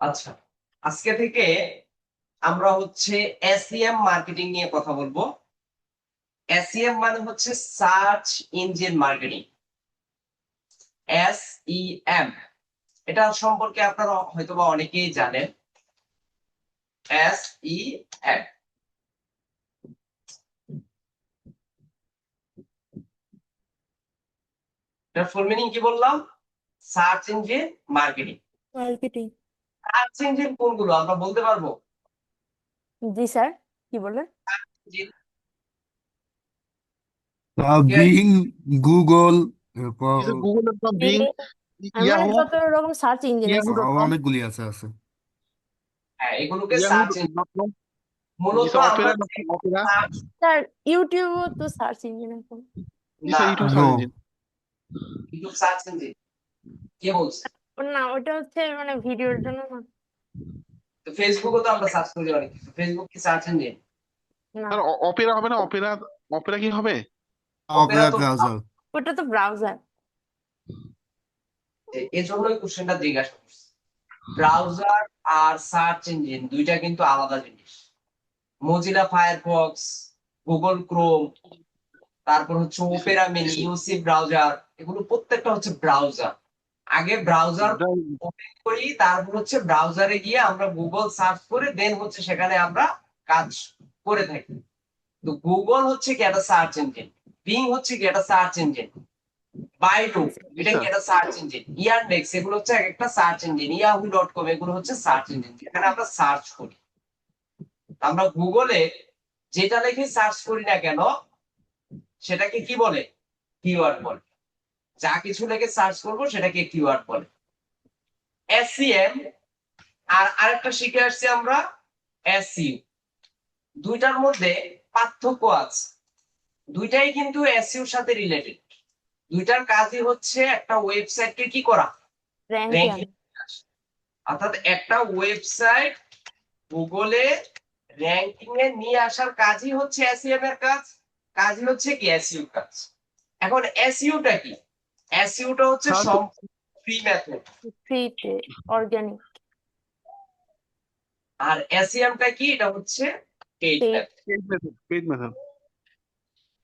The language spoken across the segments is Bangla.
আচ্ছা, আজকে থেকে আমরা হচ্ছে এসইএম মার্কেটিং নিয়ে কথা বলবো। এসইএম মানে হচ্ছে সার্চ ইঞ্জিন মার্কেটিং। এসইএম এটা সম্পর্কে আপনারা হয়তোবা অনেকেই জানেন। এসইএম এটার ফুল মিনিং কি বললাম? Search engine marketing. Marketing. Search engine কোনগুলো আমরা বলতে পারবো? জি স্যার, কি বলেন? জি, Bing, Google, Google dot Bing, মানে ইয়াহু, যত রকম সার্চ ইঞ্জিন ইয়াহু আছে। ডট কম, অনেকগুলি আছে। হ্যাঁ, এগুলোকে Yahoo search engine. Dot com, মূলত আমরা Opera dot com, Opera. Sir, ইউটিউবও তো সার্চ ইঞ্জিন এখন। না, YouTube no, search engine. YouTube search engine কে বলছে? না, ওটা হচ্ছে মানে ভিডিওর জন্য না। তো ফেসবুকও তো আমরা সার্চ করি অনেক কিছু। ফেসবুক কি সার্চ ইঞ্জিন? না, আর অপেরা হবে না? অপেরা, অপেরা কি হবে? অপেরা অপেরা তো ব্রাউজার। ওটা তো ব্রাউজার। এজন্যই কোশ্চেনটা জিজ্ঞাসা করছি। ব্রাউজার আর সার্চ ইঞ্জিন দুইটা কিন্তু আলাদা জিনিস। মোজিলা ফায়ারফক্স, গুগল ক্রোম, তারপর হচ্ছে ওপেরা মিনি, ইউসি ব্রাউজার, এগুলো প্রত্যেকটা হচ্ছে ব্রাউজার। আগে ব্রাউজার ওপেন করি, তারপর হচ্ছে ব্রাউজারে গিয়ে আমরা গুগল সার্চ করে দেন হচ্ছে সেখানে আমরা কাজ করে থাকি। তো গুগল হচ্ছে কি একটা সার্চ ইঞ্জিন, বিং হচ্ছে কি একটা সার্চ ইঞ্জিন, বাইডু এটা কি একটা সার্চ ইঞ্জিন, ইয়ারডেক্স এগুলো হচ্ছে এক একটা search engine, Yahoo dot com এগুলো হচ্ছে সার্চ ইঞ্জিন যেখানে আমরা সার্চ করি। আমরা গুগলে যেটা লিখে সার্চ করি না কেন সেটাকে কি বলে? কিওয়ার্ড বলে। যা কিছু লিখে সার্চ করব সেটাকে কিওয়ার্ড বলে। এসইএম আর আরেকটা শিখে আসছি আমরা এসইউ। দুইটার মধ্যে পার্থক্য আছে। দুইটাই কিন্তু এসইউর সাথে রিলেটেড। দুইটার কাজই হচ্ছে একটা ওয়েবসাইটকে কি করা? র্যাঙ্কে র্যাঙ্কিং। অর্থাৎ একটা ওয়েবসাইট গুগলে র্যাঙ্কিং এ নিয়ে আসার কাজই হচ্ছে এসইএম এর কাজ। কাজই হচ্ছে কি এসইউ কাজ। এখন এসইউটা কি? এসইউটা হচ্ছে সম্পূর্ণ ফ্রি মেথড। ফ্রিতে, অর্গানিক, আর এসইএমটা কি? এটা হচ্ছে paid paid. Method. Paid method, paid method.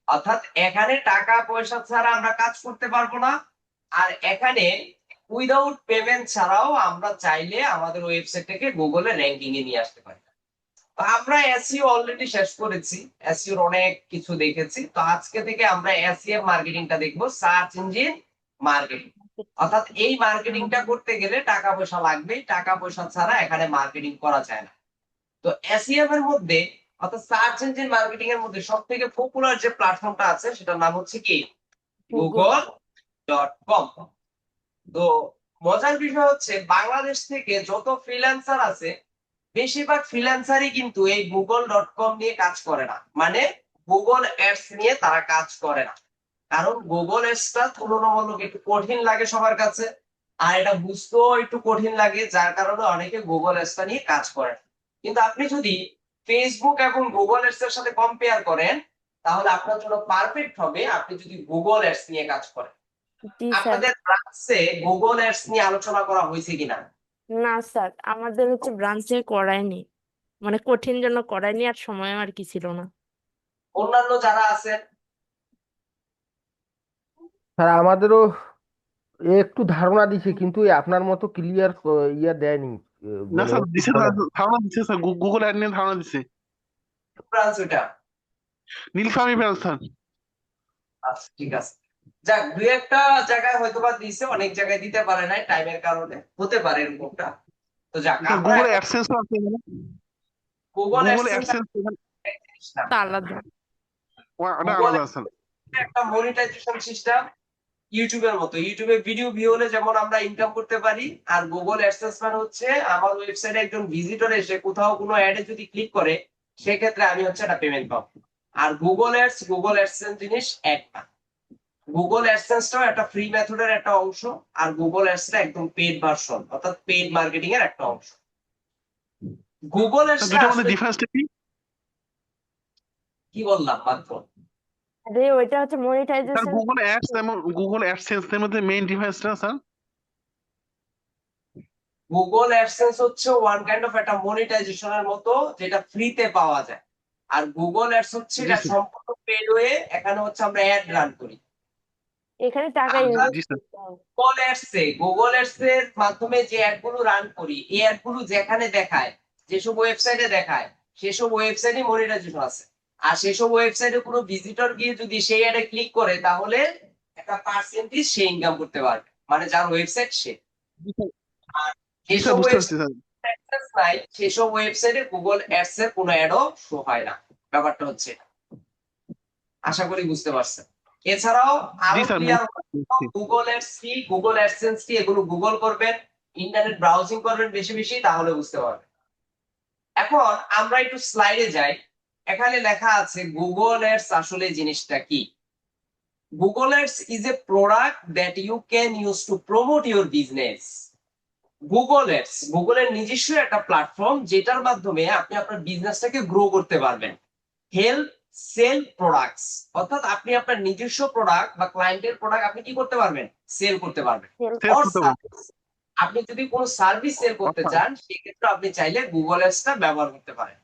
অর্থাৎ এখানে টাকা পয়সা ছাড়া আমরা কাজ করতে পারবো না। আর এখানে উইদাউট পেমেন্ট ছাড়াও আমরা চাইলে আমাদের ওয়েবসাইটটাকে গুগলে র্যাঙ্কিং এ নিয়ে আসতে পারি। তো আমরা এসইও অলরেডি শেষ করেছি, এসইওর অনেক কিছু দেখেছি। তো আজকে থেকে আমরা এসইএম মার্কেটিংটা দেখবো, সার্চ ইঞ্জিন মার্কেটিং। অর্থাৎ এই মার্কেটিংটা করতে গেলে টাকা পয়সা লাগবে, টাকা পয়সা ছাড়া এখানে মার্কেটিং করা যায় না। তো এসইএম এর মধ্যে অর্থাৎ সার্চ ইঞ্জিন মার্কেটিং এর মধ্যে সব থেকে পপুলার যে প্ল্যাটফর্মটা আছে সেটার নাম হচ্ছে কি? গুগল। Google dot com. তো মজার বিষয় হচ্ছে বাংলাদেশ থেকে যত ফ্রিল্যান্সার আছে বেশিরভাগ ফ্রিল্যান্সারই কিন্তু এই গুগল ডট কম নিয়ে কাজ করে না, মানে গুগল অ্যাডস নিয়ে তারা কাজ করে না। কারণ গুগল অ্যাডসটা তুলনামূলক একটু কঠিন লাগে সবার কাছে, আর এটা বুঝতেও একটু কঠিন লাগে, যার কারণে অনেকে গুগল অ্যাডসটা নিয়ে কাজ করে না। কিন্তু আপনি যদি ফেসবুক এবং গুগল অ্যাডস এর সাথে কম্পেয়ার করেন তাহলে আপনার জন্য পারফেক্ট হবে আপনি যদি গুগল অ্যাডস নিয়ে কাজ করেন। জি স্যার। আপনাদের ব্রাঞ্চে গুগল অ্যাডস নিয়ে আলোচনা করা হয়েছে কিনা? না স্যার, আমাদের হচ্ছে ব্রাঞ্চে করায়নি, মানে কঠিন জন্য করায়নি, আর সময় আর কি ছিল না। অন্যান্য যারা আছেন? স্যার আমাদেরও একটু ধারণা দিছে, কিন্তু এই আপনার মতো ক্লিয়ার ইয়া দেয়নি। না মানে স্যার, একটু দিছে, ধারণা ধারণা দিচ্ছে স্যার, গুগল অ্যাড নিয়ে ধারণা দিচ্ছে। ব্রাঞ্চ ওটা? Nilphamari branch sir. আচ্ছা, ঠিক আছে। যাক, দুই একটা জায়গায় হয়তোবা দিছে, অনেক জায়গায় দিতে পারে নাই টাইমের কারণে, হতে পারে এরকমটা। তো যাক, আমরা গুগল এখন অ্যাডসেন্স আছে এখানে। গুগল গুগল অ্যাডসেন্স অ্যাডসেন্স এখানে জিনিস না। তা আলাদা। ওটা গুগল আলাদা স্যার। একটা মনিটাইজেশন সিস্টেম, ইউটিউবের মতো। ইউটিউবে ভিডিও ভিউ হলে যেমন আমরা ইনকাম করতে পারি, আর গুগল অ্যাডসেন্স মানে হচ্ছে আমার ওয়েবসাইটে একজন ভিজিটর এসে কোথাও কোনো অ্যাডে যদি ক্লিক করে সেক্ষেত্রে আমি হচ্ছে একটা পেমেন্ট পাবো। আর গুগল অ্যাডস গুগল অ্যাডসেন্স জিনিস এক না। গুগল অ্যাডসেন্সটাও একটা ফ্রি মেথডের একটা অংশ, আর গুগল অ্যাডসটা একদম পেড ভার্সন অর্থাৎ পেড মার্কেটিং এর একটা অংশ। গুগল স্যার অ্যাডসটা দুটোর মধ্যে আসলে ডিফারেন্সটা কি? কি বললাম মাত্র? আরে ওইটা হচ্ছে স্যার মনিটাইজেশন। গুগল অ্যাডস এবং গুগল অ্যাডসেন্স এর মধ্যে মেইন ডিফারেন্সটা স্যার? গুগল অ্যাডসেন্স হচ্ছে ওয়ান কাইন্ড অফ একটা মনিটাইজেশনের মতো, যেটা ফ্রিতে পাওয়া যায়। আর গুগল অ্যাডস হচ্ছে জি এটা স্যার। সম্পূর্ণ পেড ওয়ে, এখানে হচ্ছে আমরা অ্যাড রান করি। এখানে টাকা আমরা ইনভেস্ট জি স্যার। করতে হবে। গুগল অ্যাডস এর মাধ্যমে যে অ্যাড গুলো রান করি, এই অ্যাড গুলো যেখানে দেখায়, যেসব ওয়েবসাইটে দেখায়, সেসব ওয়েবসাইটে মনিটাইজেশন আছে। আর সেসব ওয়েবসাইটে কোনো ভিজিটর গিয়ে যদি সেই অ্যাডে ক্লিক করে, তাহলে একটা পার্সেন্টেজ সে ইনকাম করতে পারবে, মানে যার ওয়েবসাইট সে। জি স্যার। আর জি স্যার, যেসব বুঝতে পারছি ওয়েবসাইট স্যার। অ্যাক্সেস নাই, সেসব ওয়েবসাইটে গুগল অ্যাডস এর কোনো অ্যাডও শো হয় না। ব্যাপারটা হচ্ছে এটা। আশা করি বুঝতে পারছেন। এছাড়াও জি আরো স্যার, ক্লিয়ার বুঝতে পারছি। গুগল অ্যাডস কি, গুগল অ্যাডসেন্স কি, এগুলো গুগল করবেন, ইন্টারনেট ব্রাউজিং করবেন বেশি বেশি, তাহলে বুঝতে পারবেন। এখন আমরা একটু স্লাইডে যাই। এখানে লেখা আছে গুগল অ্যাডস আসলে জিনিসটা কি। Google ads is a product that you can use to promote your business. Google ads গুগলের নিজস্ব একটা প্ল্যাটফর্ম, যেটার মাধ্যমে আপনি আপনার বিজনেসটাকে গ্রো করতে পারবেন। হেল্প সেল প্রোডাক্টস, অর্থাৎ আপনি আপনার নিজস্ব প্রোডাক্ট বা ক্লায়েন্টের প্রোডাক্ট আপনি কি করতে পারবেন, সেল করতে পারবেন। Help সেল Or করতে পারবো। service। আপনি যদি কোনো সার্ভিস সেল করতে আচ্ছা। চান, সেক্ষেত্রে আপনি চাইলে গুগল অ্যাডসটা ব্যবহার করতে পারেন।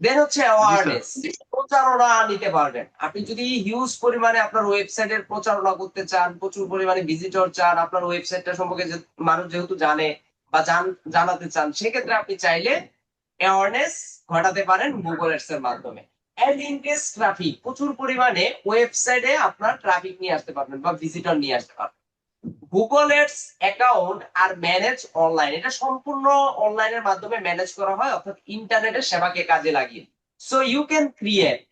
দেন হচ্ছে জি স্যার। অ্যাওয়ারনেস, প্রচারণা নিতে পারবেন। আপনি যদি হিউজ পরিমাণে আপনার ওয়েবসাইটের প্রচারণা করতে চান, প্রচুর পরিমাণে ভিজিটর চান, আপনার ওয়েবসাইটটা সম্পর্কে মানুষ যেহেতু জানে বা জানাতে চান, সেক্ষেত্রে আপনি চাইলে অ্যাওয়ারনেস ঘটাতে পারেন গুগল অ্যাডস এর মাধ্যমে। এন্ড ইনকেস ট্রাফিক, প্রচুর পরিমাণে ওয়েবসাইটে আপনার ট্রাফিক নিয়ে আসতে পারবেন বা ভিজিটর নিয়ে আসতে পারবেন। গুগল অ্যাডস অ্যাকাউন্ট আর ম্যানেজ অনলাইন, এটা সম্পূর্ণ অনলাইনের মাধ্যমে ম্যানেজ করা হয়, অর্থাৎ ইন্টারনেটের সেবাকে কাজে লাগিয়ে। So you can create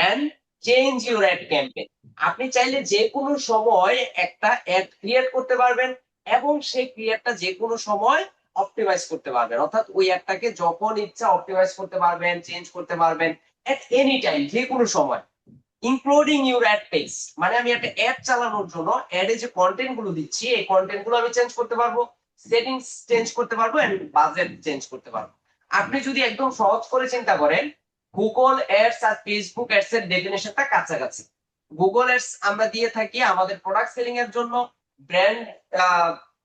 and change your ad campaign. আপনি চাইলে যে কোনো সময় একটা অ্যাড ক্রিয়েট করতে পারবেন, এবং সেই ক্রিয়েটটা যে কোনো সময় অপটিমাইজ করতে পারবেন, অর্থাৎ ওই অ্যাডটাকে যখন ইচ্ছা অপটিমাইজ করতে পারবেন, চেঞ্জ করতে পারবেন এট এনি টাইম, যে কোনো সময়। ইনক্লুডিং ইউর অ্যাড পেজ, মানে আমি একটা অ্যাড চালানোর জন্য অ্যাডে যে কন্টেন্ট গুলো দিচ্ছি, এই কন্টেন্ট গুলো আমি চেঞ্জ করতে পারবো, সেটিংস চেঞ্জ করতে পারবো, এন্ড বাজেট চেঞ্জ করতে পারবো। আপনি যদি একদম সহজ করে চিন্তা করেন, গুগল অ্যাডস আর ফেসবুক অ্যাডস এর ডেফিনেশনটা কাছাকাছি। গুগল অ্যাডস আমরা দিয়ে থাকি আমাদের প্রোডাক্ট সেলিং এর জন্য, ব্র্যান্ড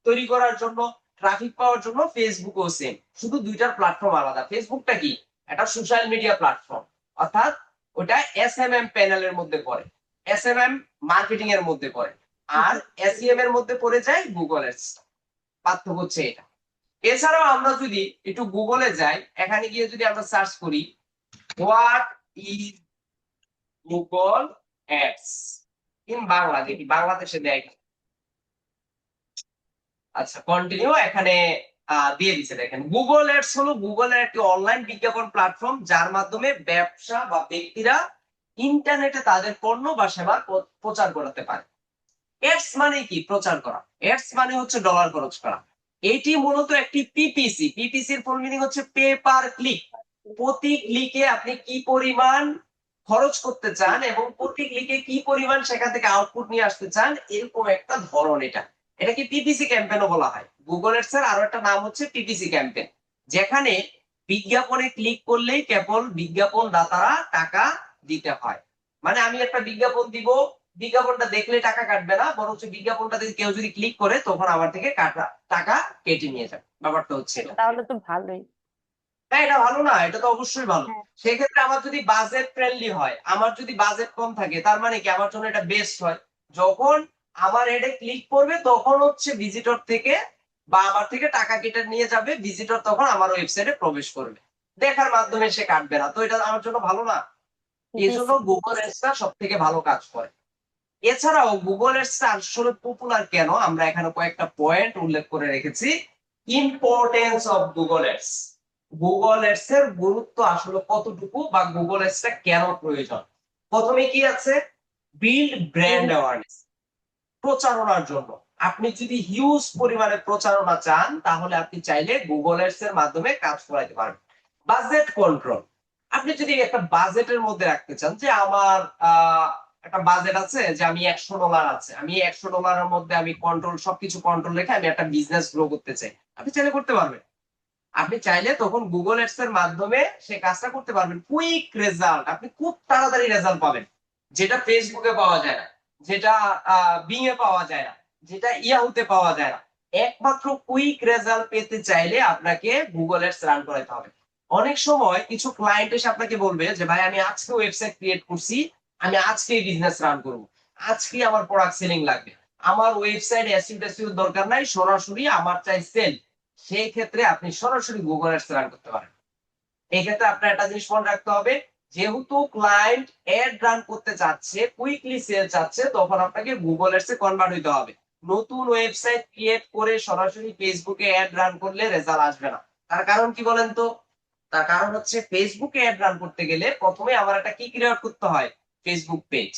তৈরি করার জন্য, ট্রাফিক পাওয়ার জন্য। ফেসবুকও সেম, শুধু দুইটার প্ল্যাটফর্ম আলাদা। ফেসবুকটা কি, একটা সোশ্যাল মিডিয়া প্ল্যাটফর্ম, অর্থাৎ ওটা এসএমএম প্যানেলের মধ্যে পড়ে, এসএমএম মার্কেটিং এর মধ্যে পড়ে। আর এসইএম এর মধ্যে পড়ে যায় গুগল অ্যাডস। পার্থক্য হচ্ছে এটা। এছাড়াও আমরা যদি একটু গুগলে যাই, এখানে গিয়ে যদি আমরা সার্চ করি what is Google ads in Bangla, দেখি বাংলাদেশে দেয়। আচ্ছা, কন্টিনিউ, এখানে দিয়ে দিচ্ছে। দেখেন, গুগল অ্যাডস হলো গুগলের একটি অনলাইন বিজ্ঞাপন প্ল্যাটফর্ম, যার মাধ্যমে ব্যবসা বা ব্যক্তিরা ইন্টারনেটে তাদের পণ্য বা সেবার প্রচার করাতে পারে। অ্যাডস মানে কি, প্রচার করা। অ্যাডস মানে হচ্ছে ডলার খরচ করা। এটি মূলত একটি পিপিসি, পিপিসি এর ফুল মিনিং হচ্ছে পে পার ক্লিক। প্রতি ক্লিকে আপনি কি পরিমাণ খরচ করতে চান এবং প্রতি ক্লিকে কি পরিমাণ সেখান থেকে আউটপুট নিয়ে আসতে চান, এরকম একটা ধরন এটা। এটাকে পিপিসি ক্যাম্পেইনও বলা হয়। গুগল অ্যাডস এর আরো একটা নাম হচ্ছে পিপিসি ক্যাম্পেইন, যেখানে বিজ্ঞাপনে ক্লিক করলেই কেবল বিজ্ঞাপন দাতারা টাকা দিতে হয়। মানে আমি একটা বিজ্ঞাপন দিব, বিজ্ঞাপনটা দেখলে টাকা কাটবে না, বরঞ্চ বিজ্ঞাপনটাতে কেউ যদি ক্লিক করে, তখন আমার থেকে টাকা কেটে নিয়ে যাবে। ব্যাপারটা হচ্ছে এটা। তাহলে তো ভালোই। হ্যাঁ, এটা ভালো না, এটা তো অবশ্যই ভালো। হ্যাঁ। সেক্ষেত্রে আমার যদি বাজেট ফ্রেন্ডলি হয়, আমার যদি বাজেট কম থাকে, তার মানে কি আমার জন্য এটা বেস্ট হয়। যখন আমার এডে ক্লিক করবে, তখন হচ্ছে ভিজিটর থেকে বা আমার থেকে টাকা কেটে নিয়ে যাবে, ভিজিটর তখন আমার ওয়েবসাইটে প্রবেশ করবে, দেখার মাধ্যমে সে কাটবে না। তো এটা আমার জন্য ভালো না। এই জন্য গুগল অ্যাডসটা সব থেকে ভালো কাজ করে। এছাড়াও গুগল অ্যাডসটা আসলে পপুলার কেন, আমরা এখানে কয়েকটা পয়েন্ট উল্লেখ করে রেখেছি। Importance of Google ads, Google ads এর গুরুত্ব আসলে কতটুকু বা গুগল অ্যাডসটা কেন প্রয়োজন। প্রথমে কি আছে, বিল্ড ব্র্যান্ড অ্যাওয়ারনেস, প্রচারণার জন্য। আপনি যদি হিউজ পরিমাণে প্রচারণা চান, তাহলে আপনি চাইলে গুগল অ্যাডস এর মাধ্যমে কাজ করাতে পারবেন। বাজেট কন্ট্রোল, আপনি যদি একটা বাজেটের মধ্যে রাখতে চান, যে আমার একটা বাজেট আছে, যে আমি $100 আছে, আমি $100 মধ্যে আমি সবকিছু কন্ট্রোল রেখে আমি একটা বিজনেস গ্রো করতে চাই, আপনি চাইলে করতে পারবেন। আপনি চাইলে তখন গুগল অ্যাডস এর মাধ্যমে সে কাজটা করতে পারবেন। কুইক রেজাল্ট, আপনি খুব তাড়াতাড়ি রেজাল্ট পাবেন, যেটা ফেসবুকে পাওয়া যায় না, যেটা বিং এ পাওয়া যায় না, যেটা ইয়াহুতে পাওয়া যায় না। একমাত্র কুইক রেজাল্ট পেতে চাইলে আপনাকে গুগল অ্যাডস রান করাতে হবে। অনেক সময় কিছু ক্লায়েন্ট এসে আপনাকে বলবে যে ভাই আমি আজকে ওয়েবসাইট ক্রিয়েট করছি, আমি আজকে বিজনেস রান করবো, আজকে আমার প্রোডাক্ট সেলিং লাগবে, আমার ওয়েবসাইট এসইও দরকার নাই, সরাসরি আমার চাই সেল। সেই ক্ষেত্রে আপনি সরাসরি গুগল অ্যাডস রান করতে পারেন। এই ক্ষেত্রে আপনার একটা জিনিস মনে রাখতে হবে, যেহেতু ক্লায়েন্ট অ্যাড রান করতে চাচ্ছে, কুইকলি সেল চাচ্ছে, তখন আপনাকে গুগল অ্যাডস এ কনভার্ট হইতে হবে। নতুন ওয়েবসাইট ক্রিয়েট করে সরাসরি ফেসবুকে অ্যাড রান করলে রেজাল্ট আসবে না। তার কারণ কি বলেন তো? তার কারণ হচ্ছে ফেসবুকে অ্যাড রান করতে গেলে প্রথমে আমার একটা কি ক্রিয়েট করতে হয়, ফেসবুক পেজ।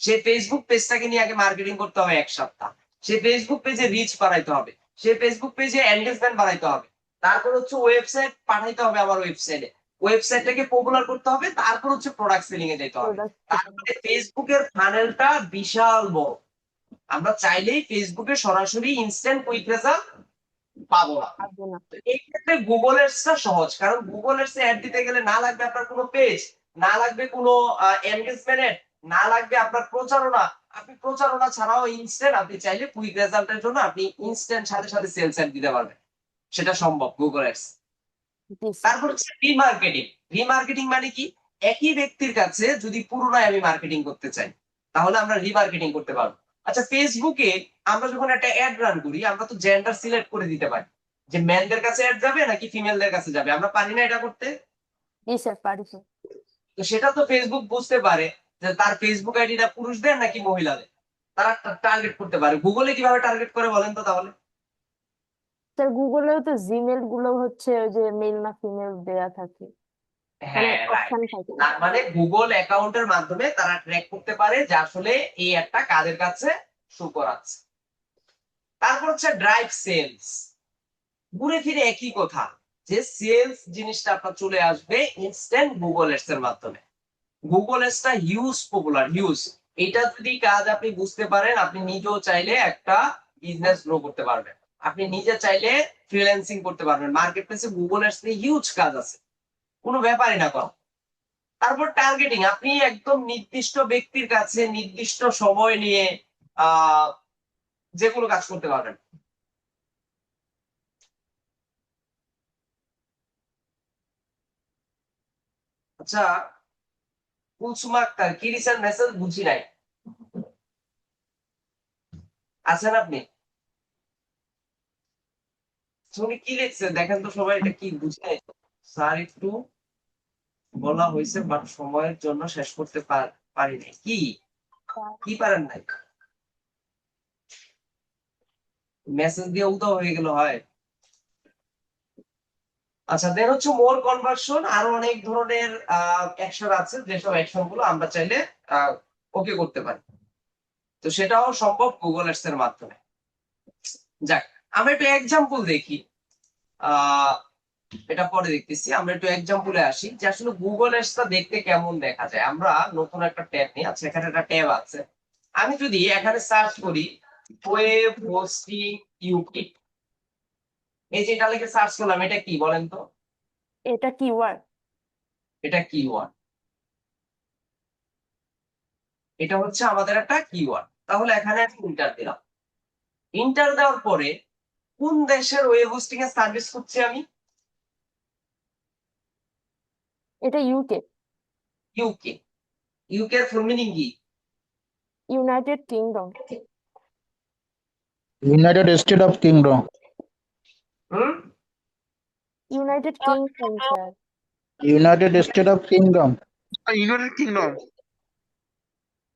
সেই ফেসবুক পেজটাকে নিয়ে আগে মার্কেটিং করতে হবে 1 সপ্তাহ। সেই ফেসবুক পেজে রিচ বাড়াইতে হবে, সেই ফেসবুক পেজে এনগেজমেন্ট বাড়াইতে হবে। তারপর হচ্ছে ওয়েবসাইট পাঠাইতে হবে আমার ওয়েবসাইটে, ওয়েবসাইটটাকে পপুলার করতে হবে, তারপর হচ্ছে প্রোডাক্ট সেলিং এ যেতে হবে। প্রোডাক্ট তারপরে ফেসবুকের ফানেলটা বিশাল বড়। আমরা চাইলেই ফেসবুকে সরাসরি ইনস্ট্যান্ট কুইক রেজাল্ট পাবো না। আসবে না। তো এই ক্ষেত্রে গুগল এডসটা সহজ, কারণ গুগল এডসে অ্যাড দিতে গেলে না লাগবে আপনার কোনো পেজ, না লাগবে কোনো এনগেজমেন্ট, না লাগবে আপনার প্রচারণা। আপনি প্রচারণা ছাড়াও ইনস্ট্যান্ট আপনি চাইলে কুইক রেজাল্টের জন্য আপনি ইনস্ট্যান্ট সাথে সাথে সেলস অ্যাড দিতে পারবেন। সেটা সম্ভব গুগল এডস। জি স্যার। তারপর হচ্ছে রিমার্কেটিং। রিমার্কেটিং মানে কি? একই ব্যক্তির কাছে যদি পুনরায় আমি মার্কেটিং করতে চাই, তাহলে আমরা রিমার্কেটিং করতে পারবো। আচ্ছা, ফেসবুকে আমরা যখন একটা অ্যাড রান করি, আমরা তো জেন্ডার সিলেক্ট করে দিতে পারি যে মেনদের কাছে অ্যাড যাবে নাকি ফিমেলদের কাছে যাবে। আমরা পারি না এটা করতে? জি স্যার, পারি স্যার। তো সেটা তো ফেসবুক বুঝতে পারে যে তার ফেসবুক আইডিটা পুরুষদের নাকি মহিলাদের, তারা টার্গেট করতে পারে। গুগলে কিভাবে টার্গেট করে বলেন তো তাহলে? স্যার গুগলেও তো জিমেল গুলো হচ্ছে ওই যে মেল না ফিমেল দেয়া থাকে, মানে হ্যাঁ, রাইট। অপশন থাকে। তার মানে গুগল অ্যাকাউন্টের মাধ্যমে তারা ট্র্যাক করতে পারে যে আসলে এই একটা কাদের কাছে শো করাচ্ছে। তারপর হচ্ছে ড্রাইভ সেলস। ঘুরে ফিরে একই কথা, যে সেলস জিনিসটা আপনার চলে আসবে ইনস্ট্যান্ট গুগল এডস এর মাধ্যমে। গুগল এডসটা হিউজ পপুলার, হিউজ। এটা যদি কাজ আপনি বুঝতে পারেন, আপনি নিজেও চাইলে একটা বিজনেস গ্রো করতে পারবেন। আপনি নিজে চাইলে ফ্রিল্যান্সিং করতে পারবেন। মার্কেট প্লেসে গুগল এডস নিয়ে হিউজ কাজ আছে, কোনো ব্যাপারই না কম। তারপর টার্গেটিং, আপনি একদম নির্দিষ্ট ব্যক্তির কাছে নির্দিষ্ট সময় নিয়ে আহ যে কোনো কাজ করতে পারবেন। আচ্ছা, কুলসুমা আক্তার কি রিসেন্ট মেসেজ বুঝি নাই, আছেন আপনি? উনি কি লিখছে দেখেন তো সবাই, এটা কি বুঝি নাই। স্যার একটু বলা হয়েছে বাট সময়ের জন্য শেষ করতে পারি নাই। কি কি পারেন নাই? মেসেজ দিয়ে উদাও হয়ে গেল হয়। আচ্ছা, দেন হচ্ছে মোর কনভার্সন। আরো অনেক ধরনের অ্যাকশন আছে, যেসব অ্যাকশন গুলো আমরা চাইলে ওকে করতে পারি। তো সেটাও সম্ভব গুগল অ্যাডস এর মাধ্যমে। যাক, আমরা একটু এক্সাম্পল দেখি। আহ এটা পরে দেখতেছি। আমরা একটু এক্সাম্পলে আসি যে আসলে গুগল অ্যাডসটা দেখতে কেমন দেখা যায়। আমরা নতুন একটা ট্যাব নিই। আচ্ছা, এখানে একটা ট্যাব আছে। আমি যদি এখানে সার্চ করি ওয়েব হোস্টিং ইউকে, এই যে এটা লিখে সার্চ করলাম, এটা কি বলেন তো? এটা কিওয়ার্ড। এটা কিওয়ার্ড। এটা হচ্ছে আমাদের একটা কিওয়ার্ড। তাহলে এখানে আমি ইন্টার দিলাম। ইন্টার দেওয়ার পরে কোন দেশের ওয়েব হোস্টিং এর সার্ভিস করছি আমি? এটা ইউকে, ইউকে। ইউকে এর ফুল মিনিং কি? United kingdom. United States of Kingdom. Hmm? United kingdom sir. United States of Kingdom. United kingdom.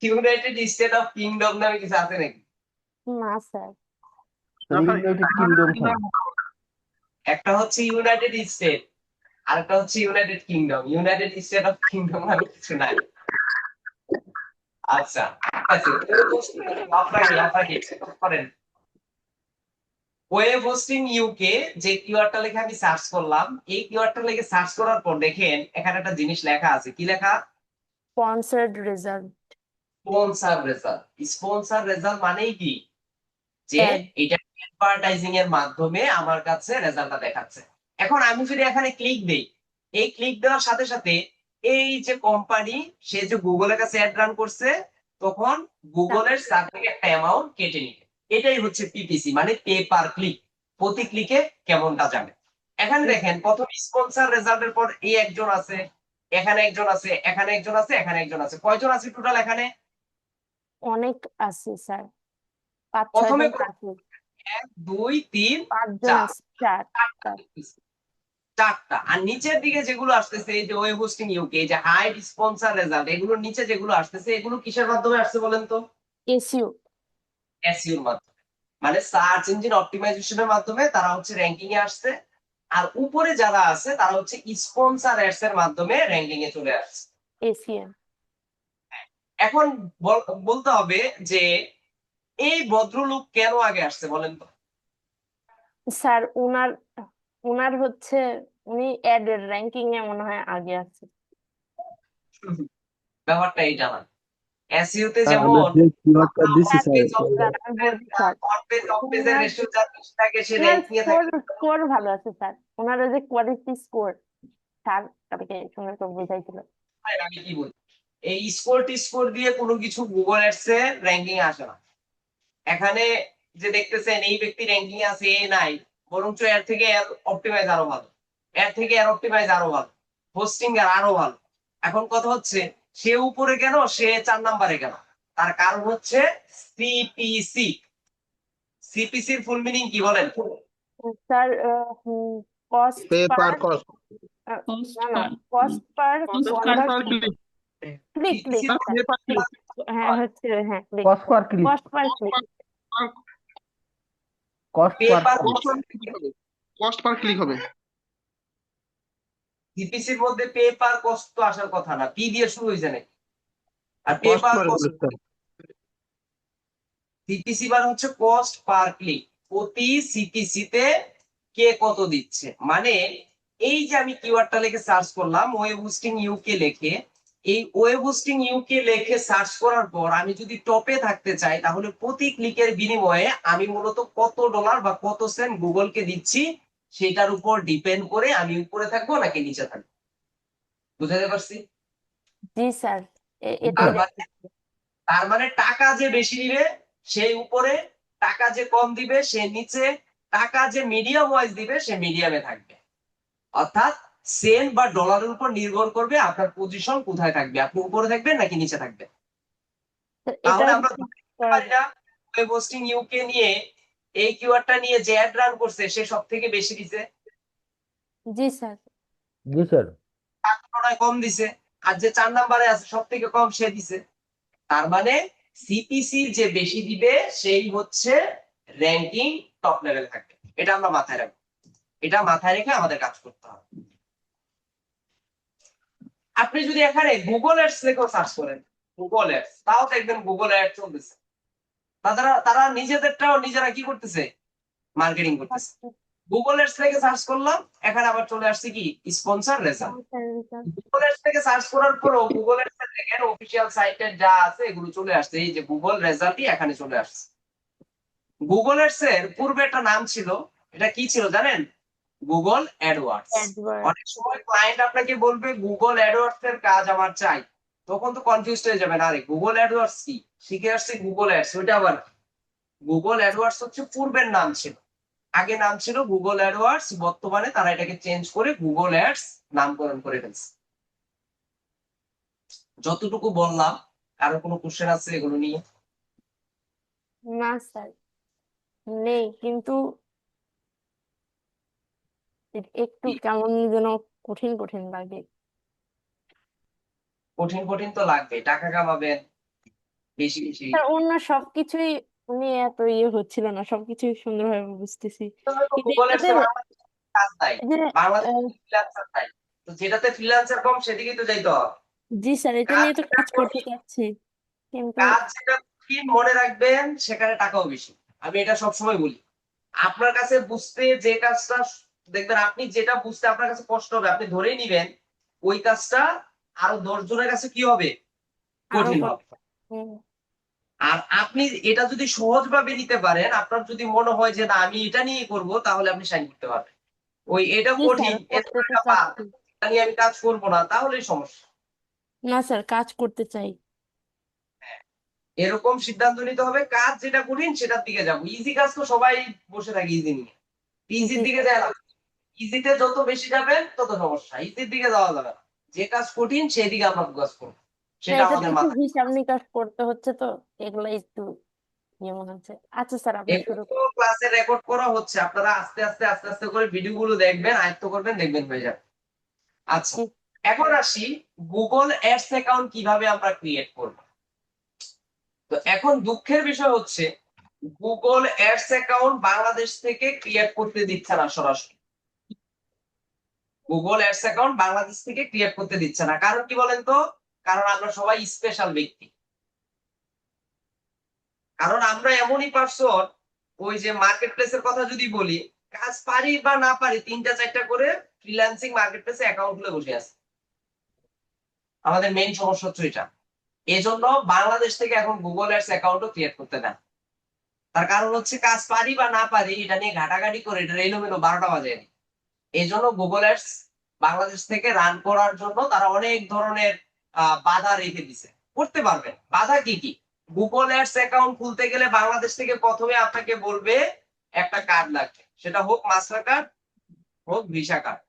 United state of kingdom নামে কিছু আছে নাকি? না স্যার। United kingdom sir. একটা হচ্ছে ইউনাইটেড স্টেট, আরেকটা হচ্ছে United kingdom. United state of kingdom নামে কিছু নাই। আচ্ছা, ঠিক আছে, আপনাকে চেক করেন। ওয়েব হোস্টিং ইউকে যে কিওয়ার্ডটা লিখে আমি সার্চ করলাম, এই কিওয়ার্ডটা লিখে সার্চ করার পর দেখেন এখানে একটা জিনিস লেখা আছে। কি লেখা? Sponsored result. Sponsor result. Sponsor result মানেই কি? যে Ad. এটা অ্যাডভার্টাইজিং এর মাধ্যমে আমার কাছে রেজাল্টটা দেখাচ্ছে। এখন আমি যদি এখানে ক্লিক দেই, এই ক্লিক দেওয়ার সাথে সাথে এই যে কোম্পানি, সে যে গুগলের কাছে অ্যাড রান করছে, তখন গুগলের সার্টিফিকেট একটা অ্যামাউন্ট কেটে নিবে। এটাই হচ্ছে পিপিসি, মানে পে পার ক্লিক, প্রতি ক্লিকে কেমনটা যাবে। এখানে দেখেন প্রথম স্পন্সর রেজাল্টের পর এই একজন আছে, এখানে একজন আছে, এখানে একজন আছে, এখানে একজন আছে, কয়জন আছে টোটাল এখানে? অনেক আছে স্যার, 5-6 প্রথমে জন আছে, 1 2 3 5 জন 4, আছে, 4 চারটা। আর নিচের দিকে যেগুলো আসতেছে এই যে ওয়েব হোস্টিং ইউকে, এই যে হাইড স্পন্সর রেজাল্ট, এগুলোর নিচে যেগুলো আসতেছে এগুলো কিসের মাধ্যমে আসছে বলেন তো? এসইও। এসইওর মাধ্যমে, মানে সার্চ ইঞ্জিন অপটিমাইজেশনের মাধ্যমে তারা হচ্ছে র্যাঙ্কিং এ আসছে। আর উপরে যারা আছে তারা হচ্ছে স্পন্সর অ্যাডস এর মাধ্যমে র্যাঙ্কিং এ চলে আসছে। এসিএম। এখন বলতে হবে যে এই ভদ্রলোক কেন আগে আসছে বলেন তো? স্যার উনার উনার হচ্ছে উনি অ্যাডের র্যাঙ্কিং এ মনে হয় আগে আছে। ব্যাপারটা এইটা না, এসইও তে স্যার যেমন আমরা যে কিওয়ার্ডটা দিছি স্যার, স্যার স্যার, আমি বলছি স্যার, অন পেজের উনার রেশিও যার বেশি থাকে সে উনার র্যাঙ্কিং এ থাকে। স্কোর ভালো আছে স্যার, ওনার ওই যে কোয়ালিটি স্কোর স্যার কালকে সুন্দর করে বুঝাইছিল। আমি কি বলি, এই স্কোর দিয়ে কোনো কিছু গুগল অ্যাডস এ র্যাঙ্কিং এ আসে না। এখানে যে দেখতেছেন এই ব্যক্তি র্যাঙ্কিং এ আছে এ নাই, বরঞ্চ এর থেকে এর অপটিমাইজ আরো ভালো, এর থেকে এর অপটিমাইজ আরো ভালো, হোস্টিং এর আরো ভালো। এখন কথা হচ্ছে সে উপরে কেন, সে 4 নম্বরে কেন? তার কারণ হচ্ছে সিপিসি। সিপিসির ফুল মিনিং কি বলেন? স্যার কস্ট Pay পার, per cost. না না, cost per click click, click CPC হ্যাঁ হচ্ছে, হ্যাঁ click, cost per click, cost per click. Cost pay per পার ক্লিক। কস্ট পার ক্লিক হবে। সিপিসির মধ্যে পে পার কস্ট তো আসার কথা না, পি দিয়ে শুরু হয়েছে নাকি? আর পে Cost পার per cost, click, sir. CPC মানে হচ্ছে কস্ট পার ক্লিক, প্রতি সিপিসি তে কে কত দিচ্ছে। মানে এই যে আমি কিওয়ার্ডটা লিখে সার্চ করলাম ওয়েব হোস্টিং ইউকে লিখে, এই ওয়েব হোস্টিং ইউকে লিখে সার্চ করার পর আমি যদি টপে থাকতে চাই তাহলে প্রতি ক্লিকের বিনিময়ে আমি মূলত কত ডলার বা কত সেন্ট গুগলকে দিচ্ছি সেটার উপর ডিপেন্ড করে আমি উপরে থাকবো নাকি নিচে থাকবো। বুঝাতে পারছি? জি স্যার, এটাই তার মানে তার মানে টাকা যে বেশি দিবে সেই উপরে, টাকা যে কম দিবে সে নিচে, টাকা যে মিডিয়াম ওয়াইজ দিবে সে মিডিয়ামে থাকবে। অর্থাৎ সেন্ট বা ডলারের উপর নির্ভর করবে আপনার পজিশন কোথায় থাকবে, আপনি উপরে থাকবেন নাকি নিচে থাকবেন। এটা তাহলে আমরা হচ্ছে ধরে নিতে করা পারি না ওয়েব হোস্টিং ইউকে নিয়ে এই কিওয়ার্ডটা নিয়ে যে অ্যাড রান করছে সে সব থেকে বেশি দিছে, জি স্যার। জি স্যার। তার তুলনায় কম দিছে। আর যে 4 নম্বরে আছে সব থেকে কম সে দিছে। তার মানে সিপিসি যে বেশি দিবে সেই হচ্ছে র্যাঙ্কিং টপ লেভেল থাকবে। এটা আমরা মাথায় রাখবো, এটা মাথায় রেখে আমাদের কাজ করতে হবে। আপনি যদি এখানে গুগল অ্যাডস লিখে সার্চ করেন, গুগল অ্যাডস, তাও দেখবেন গুগল অ্যাড চলতেছে। তারা নিজেদেরটাও নিজেরা কি করতেছে, মার্কেটিং করতেছে। গুগল অ্যাডস থেকে সার্চ করলাম, এখানে আবার চলে আসছে কি স্পন্সর রেজাল্ট। গুগল অ্যাডস থেকে সার্চ করার পরও গুগল অ্যাডস এর দেখেন অফিসিয়াল সাইটের যা আছে এগুলো চলে আসছে, এই যে গুগল রেজাল্টই এখানে চলে আসছে। গুগল অ্যাডস এর পূর্বে একটা নাম ছিল, এটা কি ছিল জানেন? Google AdWords. অনেক সময় ক্লায়েন্ট আপনাকে বলবে গুগল অ্যাডওয়ার্ডস এর কাজ আমার চাই, তখন তো কনফিউজ হয়ে যাবেন, আরে গুগল অ্যাডওয়ার্ডস কি, শিখে আসছে গুগল অ্যাডস, ওইটা আবার গুগল অ্যাডওয়ার্ডস হচ্ছে পূর্বের নাম ছিল, আগে নাম ছিল গুগল অ্যাডওয়ার্ডস, বর্তমানে তারা এটাকে চেঞ্জ করে গুগল অ্যাডস নামকরণ করে ফেলছে। যতটুকু বললাম, কারো কোনো কোশ্চেন আছে এগুলো নিয়ে? না স্যার নেই, কিন্তু একটু কেমন যেন কঠিন কঠিন লাগে। কঠিন কঠিন তো লাগবে, টাকা কামাবেন বেশি বেশি। স্যার অন্য সবকিছুই উনি এত হচ্ছিল না, সবকিছুই সুন্দরভাবে বুঝতেছি, কিন্তু গুগল এটাতে কাজ নাই, যে বাংলাদেশে ফ্রিল্যান্সার নাই, তো যেটাতে ফ্রিল্যান্সার কম সেদিকেই তো যাইতে হবে। জি স্যার এটা কাজ নিয়ে তো যেটা কাজ করতে কঠিন, চাচ্ছি, কিন্তু কাজ যেটা কঠিন মনে রাখবেন সেখানে টাকাও বেশি। আমি এটা সবসময় বলি, আপনার কাছে বুঝতে যে কাজটা দেখবেন, আপনি যেটা বুঝতে আপনার কাছে কষ্ট হবে আপনি ধরেই নিবেন ওই কাজটা আরো 10 জনের কাছে কি হবে, আরো কঠিন হবে। হুম, আর আপনি এটা যদি সহজভাবে নিতে পারেন, আপনার যদি মনে হয় যে না আমি এটা নিয়ে করব, তাহলে আপনি সাইন করতে পারবেন। ওই এটা জি কঠিন স্যার করতে তো এটা বাদ, চাচ্ছি। এটা নিয়ে আমি কাজ করবো না, তাহলেই সমস্যা। না স্যার কাজ করতে চাই। এরকম সিদ্ধান্ত নিতে হবে, কাজ যেটা কঠিন সেটার দিকে যাবো। ইজি কাজ তো সবাই বসে থাকে ইজি নিয়ে, ইজির জি দিকে স্যার। যায় না। ইজিতে যত বেশি যাবেন তত সমস্যা, ইজির দিকে যাওয়া যাবে না। যে কাজ কঠিন সেই দিকে আমরা ফোকাস করবো, না, সেটা এটাতে আমাদের একটু মাথায়। হিসাব নিকাশ করতে হচ্ছে তো, এগুলো একটু ইয়ে মনে হচ্ছে। আচ্ছা স্যার, আপনি এগুলো শুরু তো ক্লাসে রেকর্ড করা হচ্ছে, আপনারা আস্তে আস্তে আস্তে আস্তে করে ভিডিওগুলো দেখবেন, আয়ত্ত করবেন, দেখবেন হয়ে যাবে। আচ্ছা, জি। এখন আসি গুগল অ্যাডস অ্যাকাউন্ট কিভাবে আমরা ক্রিয়েট করব। তো এখন দুঃখের বিষয় হচ্ছে গুগল অ্যাডস অ্যাকাউন্ট বাংলাদেশ থেকে ক্রিয়েট করতে দিচ্ছে না সরাসরি। গুগল অ্যাডস অ্যাকাউন্ট বাংলাদেশ থেকে ক্রিয়েট করতে দিচ্ছে না, কারণ কি বলেন তো? কারণ আমরা সবাই স্পেশাল ব্যক্তি। কারণ আমরা এমনই পার্সন, ওই যে মার্কেট প্লেসের কথা যদি বলি, কাজ পারি বা না পারি 3টা 4টা করে ফ্রিল্যান্সিং মার্কেট প্লেসে অ্যাকাউন্ট খুলে বসে আছে। আমাদের মেইন সমস্যা হচ্ছে এটা। এজন্য বাংলাদেশ থেকে এখন গুগল অ্যাডস অ্যাকাউন্টও ক্রিয়েট করতে দেন। তার কারণ হচ্ছে কাজ পারি বা না পারি এটা নিয়ে ঘাটাঘাটি করে এটা এলোমেলো 12টা বাজে। এই জন্য গুগল অ্যাডস বাংলাদেশ থেকে রান করার জন্য তারা অনেক ধরনের বাধা রেখে দিছে। করতে পারবেন, বাধা কি কি? গুগল অ্যাডস অ্যাকাউন্ট খুলতে গেলে বাংলাদেশ থেকে প্রথমে আপনাকে বলবে একটা কার্ড লাগবে, সেটা হোক মাস্টার কার্ড হোক ভিসা কার্ড,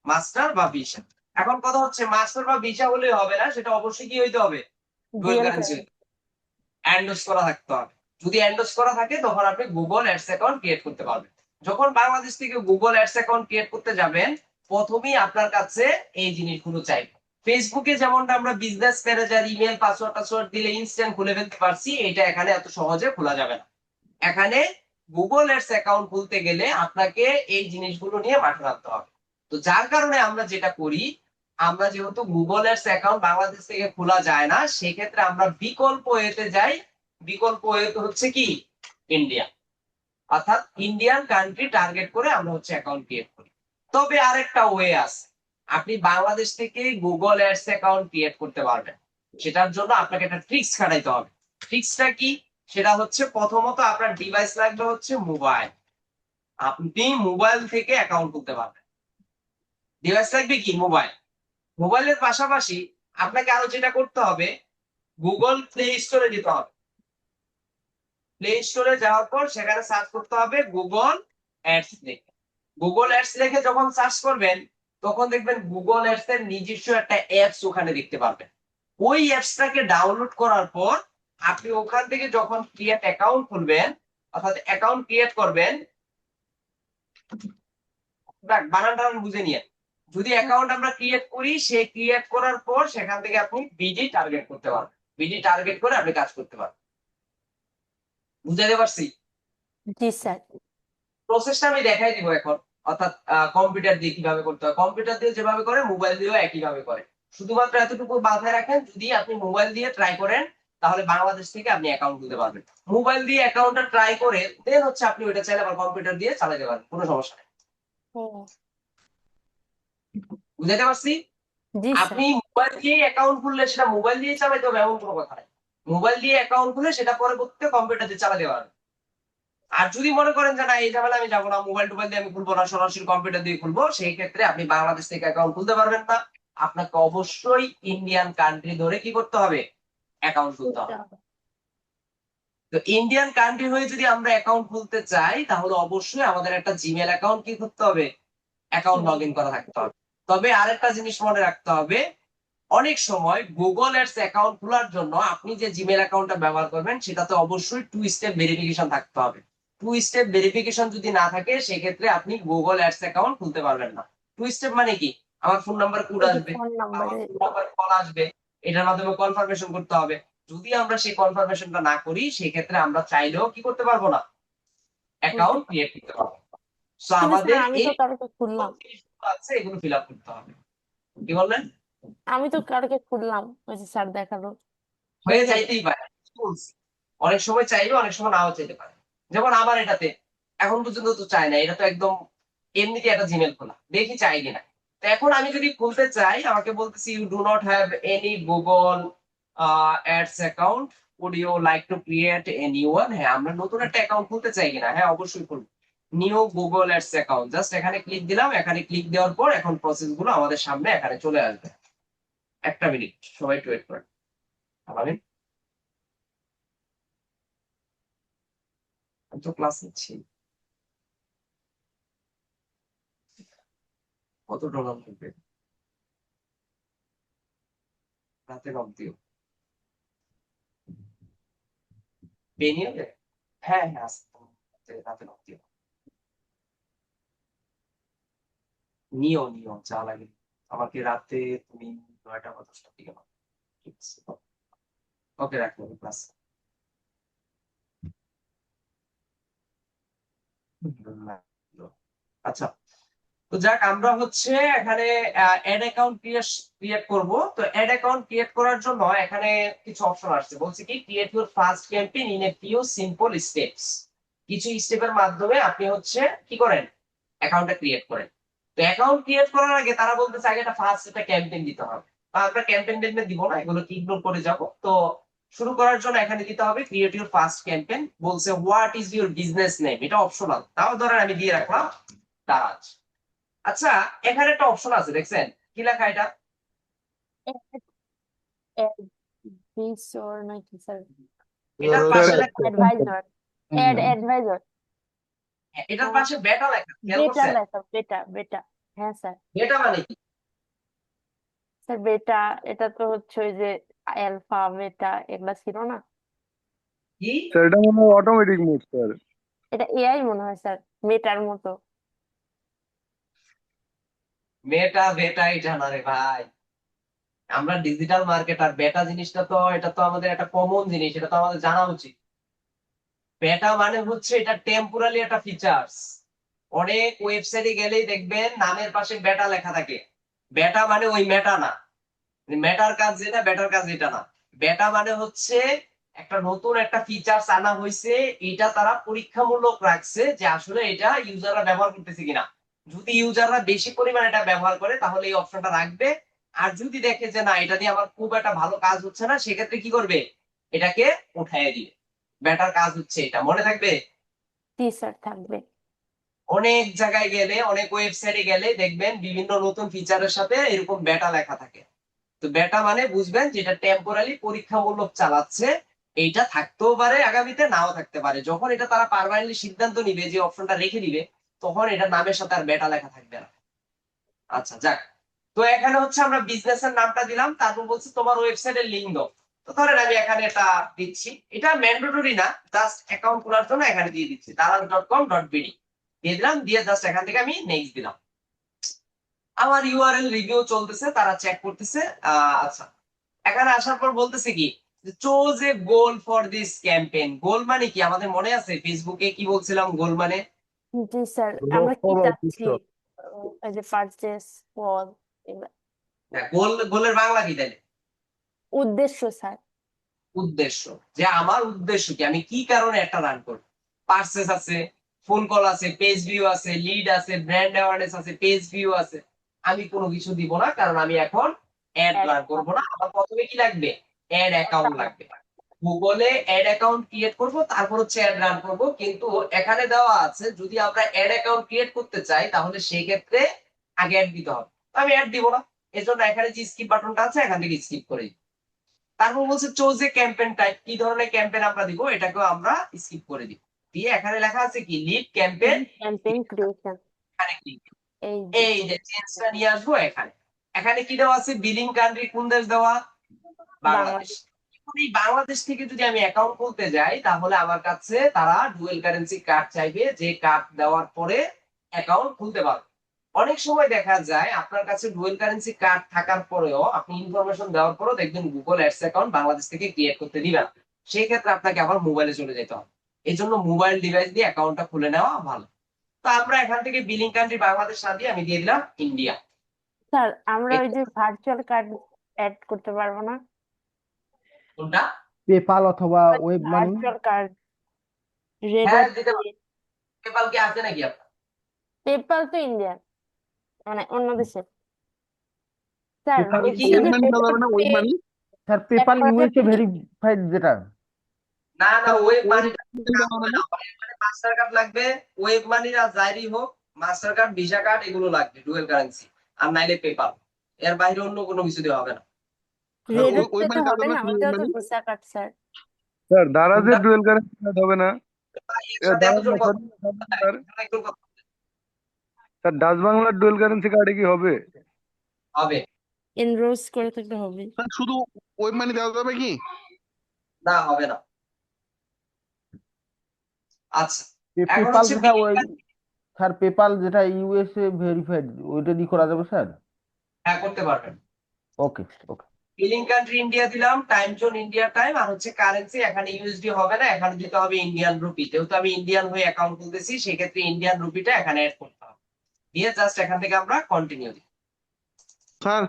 মাস্টার বা ভিসা। এখন কথা হচ্ছে মাস্টার বা ভিসা হলে হবে না, সেটা অবশ্যই কি হইতে হবে? ডুয়েল ডিএল কারেন্সি, এন্ডোর্স করা থাকতে হবে। যদি এন্ডোর্স করা থাকে তখন আপনি গুগল অ্যাডস অ্যাকাউন্ট ক্রিয়েট করতে পারবেন। যখন বাংলাদেশ থেকে গুগল অ্যাডস অ্যাকাউন্ট ক্রিয়েট করতে যাবেন, প্রথমেই আপনার কাছে এই জিনিসগুলো চাইবে। ফেসবুকে যেমনটা আমরা বিজনেস ম্যানেজার ইমেল পাসওয়ার্ড দিলে ইনস্ট্যান্ট খুলে ফেলতে পারছি, এটা এখানে এত সহজে খোলা যাবে না। এখানে গুগল অ্যাডস অ্যাকাউন্ট খুলতে গেলে আপনাকে এই জিনিসগুলো নিয়ে মাঠে নামতে হবে। তো যার কারণে আমরা যেটা করি, আমরা যেহেতু গুগল অ্যাডস অ্যাকাউন্ট বাংলাদেশ থেকে খোলা যায় না, সেক্ষেত্রে আমরা বিকল্প ওয়েতে যাই। বিকল্প ওয়েতে হচ্ছে কি? ইন্ডিয়া, অর্থাৎ ইন্ডিয়ান কান্ট্রি টার্গেট করে আমরা হচ্ছে অ্যাকাউন্ট ক্রিয়েট করি। তবে আরেকটা ওয়ে আছে, আপনি বাংলাদেশ থেকে গুগল অ্যাডস অ্যাকাউন্ট ক্রিয়েট করতে পারবেন। সেটার জন্য আপনাকে একটা ট্রিক্স খাটাইতে হবে। ট্রিক্সটা কি? সেটা হচ্ছে প্রথমত আপনার ডিভাইস লাগবে হচ্ছে মোবাইল। আপনি মোবাইল থেকে অ্যাকাউন্ট খুলতে পারবেন। ডিভাইস লাগবে কি? মোবাইল। মোবাইলের পাশাপাশি আপনাকে আরো যেটা করতে হবে, গুগল প্লে স্টোরে যেতে হবে। প্লে স্টোরে যাওয়ার পর সেখানে সার্চ করতে হবে গুগল অ্যাডস লিখে। গুগল অ্যাডস লিখে যখন সার্চ করবেন, তখন দেখবেন গুগল অ্যাডস এর নিজস্ব একটা অ্যাপস ওখানে দেখতে পারবেন। ওই অ্যাপসটাকে ডাউনলোড করার পর আপনি ওখান থেকে যখন ক্রিয়েট অ্যাকাউন্ট খুলবেন, অর্থাৎ অ্যাকাউন্ট ক্রিয়েট করবেন, বানান টানান বুঝে নিয়ে, যদি অ্যাকাউন্ট আমরা ক্রিয়েট করি, সে ক্রিয়েট করার পর সেখান থেকে আপনি বিডি টার্গেট করতে পারবেন। বিডি টার্গেট করে আপনি কাজ করতে পারবেন। বুঝাতে পারছি? জি স্যার। প্রসেসটা আমি দেখাই দিব এখন। অর্থাৎ কম্পিউটার দিয়ে কিভাবে করতে হয়, কম্পিউটার দিয়ে যেভাবে করে মোবাইল দিয়েও একই ভাবে করে। শুধুমাত্র এতটুকু মাথায় রাখেন, যদি আপনি মোবাইল দিয়ে ট্রাই করেন তাহলে বাংলাদেশ থেকে আপনি অ্যাকাউন্ট খুলতে পারবেন। মোবাইল দিয়ে অ্যাকাউন্টটা ট্রাই করে দেন হচ্ছে আপনি ওইটা চাইলে আবার কম্পিউটার দিয়ে চালাতে পারবেন, কোনো সমস্যা নেই। হুম। বুঝাতে পারছি? জি স্যার। আপনি মোবাইল দিয়ে অ্যাকাউন্ট খুললে সেটা মোবাইল দিয়ে চালাতে হবে এমন কোনো কথা নেই। মোবাইল দিয়ে অ্যাকাউন্ট খুলে সেটা পরবর্তীতে কম্পিউটার দিয়ে চালাতে পারবেন। আর যদি মনে করেন যে না এই ঝামেলা আমি যাবো না, মোবাইল টোবাইল দিয়ে আমি খুলবো না, সরাসরি কম্পিউটার দিয়ে খুলবো, সেই ক্ষেত্রে আপনি বাংলাদেশ থেকে অ্যাকাউন্ট খুলতে পারবেন না। আপনাকে অবশ্যই ইন্ডিয়ান কান্ট্রি ধরে কি করতে হবে? অ্যাকাউন্ট খুলতে হবে। তো ইন্ডিয়ান কান্ট্রি হয়ে যদি আমরা অ্যাকাউন্ট খুলতে চাই, তাহলে অবশ্যই আমাদের একটা জিমেল অ্যাকাউন্ট কি করতে হবে? অ্যাকাউন্ট লগ ইন করা থাকতে হবে। তবে আরেকটা জিনিস মনে রাখতে হবে, অনেক সময় গুগল অ্যাডস অ্যাকাউন্ট খোলার জন্য আপনি যে জিমেল অ্যাকাউন্টটা ব্যবহার করবেন সেটাতে অবশ্যই 2 স্টেপ ভেরিফিকেশন থাকতে হবে। 2 স্টেপ ভেরিফিকেশন যদি না থাকে, সেক্ষেত্রে আপনি গুগল অ্যাডস অ্যাকাউন্ট খুলতে পারবেন না। 2 স্টেপ মানে কি? আমার ফোন নাম্বার কোড ওই যে আসবে, ফোন আমার নাম্বারে। ফোন নাম্বার কল আসবে, এটার মাধ্যমে কনফার্মেশন করতে হবে। যদি আমরা সেই কনফার্মেশনটা না করি, সেই ক্ষেত্রে আমরা চাইলেও কি করতে পারবো না? বুঝতে অ্যাকাউন্ট পারছি। ক্রিয়েট করতে পারবো না। সো কিন্তু আমাদের স্যার, আমি এই তো কালকে খুললাম। জিনিসগুলো আছে, এগুলো ফিল আপ করতে হবে। কি বললেন? আমি তো কালকে খুললাম, ওই যে স্যার দেখালো। হয়ে হয়ে যাবে। যাইতেই পারে। বলছি, অনেক সময় চাইবে, অনেক সময় নাও চাইতে পারে। যেমন আমার এটাতে এখন পর্যন্ত তো চায় না, এটা তো একদম এমনিতে একটা জিমেল খোলা, দেখি চাই কিনা। তো এখন আমি যদি খুলতে চাই, আমাকে বলতেছি you do not have any Google ads account, would you like to create a new one. হ্যাঁ, আমরা নতুন একটা অ্যাকাউন্ট খুলতে চাই কিনা? হ্যাঁ, অবশ্যই খুলবো। New Google ads account, just এখানে ক্লিক দিলাম। এখানে ক্লিক দেওয়ার পর এখন প্রসেস গুলো আমাদের সামনে এখানে চলে আসবে। একটা মিনিট সবাই একটু ওয়েট করেন। আমি তো ক্লাস নিচ্ছি। কত ডলার লাগবে? রাতে নক দিও। পেনি হবে? হ্যাঁ হ্যাঁ আছে। রাতে নক দিও। নিও নিও যা লাগে। আমাকে রাতে তুমি 9টা বা 10টার দিকে নাও। ঠিক আছে। ওকে রাখলাম ক্লাস। আচ্ছা, তো যাক আমরা হচ্ছে এখানে অ্যাড অ্যাকাউন্ট ক্রিয়েট করব। তো অ্যাড অ্যাকাউন্ট ক্রিয়েট করার জন্য এখানে কিছু অপশন আসছে, বলছে কি create your first campaign in a few simple steps. কিছু স্টেপের মাধ্যমে আপনি হচ্ছে কি করেন, অ্যাকাউন্টটা ক্রিয়েট করেন। তো অ্যাকাউন্ট ক্রিয়েট করার আগে তারা বলতেছে আগে একটা ফার্স্ট একটা ক্যাম্পেইন দিতে হবে। তো আমরা ক্যাম্পেইন দিব না, এগুলো ইগনোর করে যাব। তো শুরু করার জন্য এখানে দিতে হবে ক্রিয়েট ইউর ফার্স্ট ক্যাম্পেইন। বলছে what is your business name, এটা অপশনাল, তাও ধরেন আমি দিয়ে রাখলাম দারাজ। আচ্ছা, এখানে একটা অপশন আছে দেখছেন, কি লেখা এটা? অ্যাডভিসর নাকি স্যার? এটার Your পাশে অ্যাডভাইজর, অ্যাডভাইজর, এটার পাশে বেটা লেখা, খেয়াল বেটা করছেন? লেখা, বেটা বেটা। হ্যাঁ স্যার। বেটা মানে কি? স্যার বেটা, এটা তো হচ্ছে ওই যে অ্যালফা বেটা এগুলা ছিল না? কি স্যার এটা মনে হয় অটোমেটিক মোড স্যার। এটা এআই মনে হয় স্যার, মেটার মতো। মেটা বেটা এটা না রে ভাই, আমরা ডিজিটাল মার্কেটার। বেটা জিনিসটা তো এটা তো আমাদের একটা কমন জিনিস, এটা তো আমাদের জানা উচিত। বেটা মানে হচ্ছে এটা টেম্পোরারি একটা ফিচার্স। অনেক ওয়েবসাইটে গেলেই দেখবেন নামের পাশে বেটা লেখা থাকে। বেটা মানে ওই মেটা না, মেটার কাজ যেটা বেটার কাজ এটা না। বেটা মানে হচ্ছে একটা নতুন একটা ফিচার্স আনা হয়েছে, এটা তারা পরীক্ষামূলক রাখছে যে আসলে এটা ইউজাররা ব্যবহার করতেছে কিনা। যদি ইউজাররা বেশি পরিমাণে এটা ব্যবহার করে তাহলে এই অপশনটা রাখবে। আর যদি দেখে যে না এটা দিয়ে আমার খুব একটা ভালো কাজ হচ্ছে না, সেক্ষেত্রে কি করবে, এটাকে উঠাইয়ে দিবে। বেটার কাজ হচ্ছে এটা, মনে থাকবে। জি স্যার, থাকবে। অনেক জায়গায় গেলে, অনেক ওয়েবসাইটে গেলে দেখবেন বিভিন্ন নতুন ফিচারের সাথে এরকম বেটা লেখা থাকে। তো বেটা মানে বুঝবেন যেটা টেম্পোরারি পরীক্ষামূলক চালাচ্ছে। এইটা থাকতেও পারে আগামীতে, নাও থাকতে পারে। যখন এটা তারা পার্মানেন্টলি সিদ্ধান্ত নিবে যে অপশনটা রেখে দিবে, তখন এটা নামের সাথে আর বেটা লেখা থাকবে না। আচ্ছা যাক, তো এখানে হচ্ছে আমরা বিজনেসের নামটা দিলাম, তারপর বলছি তোমার ওয়েবসাইটের লিঙ্ক দাও। তো ধরেন আমি এখানে এটা দিচ্ছি, এটা ম্যান্ডেটরি না, জাস্ট অ্যাকাউন্ট খোলার জন্য এখানে দিয়ে দিচ্ছি daraz.com.bd দিয়ে দিলাম, দিয়ে জাস্ট এখান থেকে আমি নেক্সট দিলাম। আমার ইউআরএল রিভিউ চলতেছে, তারা চেক করতেছে। আচ্ছা, এখানে আসার পর বলতেছে কি choose a goal for this campaign. Goal মানে কি আমাদের মনে আছে ফেসবুকে কি বলছিলাম গোল মানে? জি স্যার, আমরা কি চাচ্ছি? এই যে পারচেস ফল, গোল, গোলের বাংলা কি তাহলে? উদ্দেশ্য স্যার। উদ্দেশ্য। যে আমার উদ্দেশ্য কি, আমি কি কারণে একটা রান করব। পার্সেস আছে, ফোন কল আছে, পেজ ভিউ আছে, লিড আছে, ব্র্যান্ড অ্যাওয়ারনেস আছে, পেজ ভিউ আছে। আমি কোনো কিছু দিব না, কারণ আমি এখন অ্যাড রান করবো না। আমার প্রথমে কি লাগবে, অ্যাড অ্যাকাউন্ট লাগবে। গুগলে অ্যাড অ্যাকাউন্ট ক্রিয়েট করব, তারপর হচ্ছে অ্যাড রান করব। কিন্তু এখানে দেওয়া আছে যদি আমরা অ্যাড অ্যাকাউন্ট ক্রিয়েট করতে চাই তাহলে সেই ক্ষেত্রে আগে অ্যাড দিতে হবে। তো আমি অ্যাড দিব না, এজন্য এখানে যে স্কিপ বাটনটা আছে এখান থেকে স্কিপ করে দিই। তারপর বলছে চোজ এ ক্যাম্পেইন টাইপ, কি ধরনের ক্যাম্পেইন আমরা দিব এটাকেও আমরা স্কিপ করে দিব। দিয়ে এখানে লেখা আছে কি লিড ক্যাম্পেইন, ক্যাম্পেইন ক্রিয়েশন। এখানে ক্লিক। এই এই যে চেঞ্জটা নিয়ে আসবো এখানে। এখানে কি দেওয়া আছে, বিলিং কান্ট্রি কোন দেশ দেওয়া, বাংলাদেশ। বাংলাদেশ। এখন এই বাংলাদেশ থেকে যদি আমি অ্যাকাউন্ট খুলতে যাই তাহলে আমার কাছে তারা ডুয়েল কারেন্সি কার্ড চাইবে, যে কার্ড দেওয়ার পরে অ্যাকাউন্ট খুলতে পারবে। অনেক সময় দেখা যায় আপনার কাছে ডুয়েল কারেন্সি কার্ড থাকার পরেও আপনি ইনফরমেশন দেওয়ার পরেও দেখবেন গুগল অ্যাডস অ্যাকাউন্ট বাংলাদেশ থেকে ক্রিয়েট করতে দিবে না। সেই ক্ষেত্রে আপনাকে আবার মোবাইলে চলে যেতে হবে। এই জন্য মোবাইল ডিভাইস দিয়ে অ্যাকাউন্টটা খুলে নেওয়া ভালো। তো আমরা এখান থেকে বিলিং কান্ট্রি বাংলাদেশ না দিয়ে আমি দিয়ে দিলাম ইন্ডিয়া। স্যার, আমরা ওই যে ভার্চুয়াল কার্ড অ্যাড করতে পারবো না? কোনটা? পেপাল অথবা ওয়েব মানি। ভার্চুয়াল কার্ড, হ্যাঁ রেডট। দিতে পারি। পেপাল কি আছে নাকি আপনার? পেপাল তো ইন্ডিয়ান, মানে অন্য দেশের। স্যার পেপাল কি ওয়েব শুধু মানি দেওয়া যাবে না, ওয়েব pay মানি? স্যার পেপাল করা ইউএসএ যাবে না? ভেরিফাইড যেটা। না না, স্যার ওয়েব ওয়েব মানিটা মানি দেওয়া যাবে না? মাস্টার কার্ড লাগবে। ওয়েব মানি আর যাইরি হোক, মাস্টার কার্ড ভিসা কার্ড এগুলো লাগবে ডুয়েল কারেন্সি। আর নাইলে পেপাল, এর বাইরে অন্য কোনো কিছু দেওয়া হবে না। স্যার রেডট ওয়েব তো মানি দেওয়া হবে যাবে না, না, শুধু ওয়েব ওইটাও তো money? Visa card sir. Sir দারাজের কোনটা? ডুয়েল কারেন্সি হবে না? ভাই, একসাথে দাঁড়ান এতজন না, কথা স্যার একজন কথা স্যার ডাচ বাংলার ডুয়েল কারেন্সি কার্ডে কি হবে? হবে এনরোলস করে থাকলে হবে। স্যার শুধু ওয়েব মানি দেওয়া যাবে কি? না, হবে না। আচ্ছা, এখন পেপাল হচ্ছে যেটা ওই স্যার, পেপাল যেটা ইউএসএ ভেরিফাইড, ওইটা দিয়ে করা যাবে স্যার? হ্যাঁ, করতে পারবেন। ওকে ওকে। বিলিং কান্ট্রি ইন্ডিয়া দিলাম, টাইম জোন ইন্ডিয়া টাইম, আর হচ্ছে কারেন্সি এখানে ইউএসডি হবে না, এখানে দিতে হবে ইন্ডিয়ান রুপি। যেহেতু আমি ইন্ডিয়ান হয়ে অ্যাকাউন্ট খুলতেছি, সেক্ষেত্রে ইন্ডিয়ান রুপিটা এখানে অ্যাড করতে হবে। দিয়ে জাস্ট এখান থেকে আমরা কন্টিনিউ দিই। Sir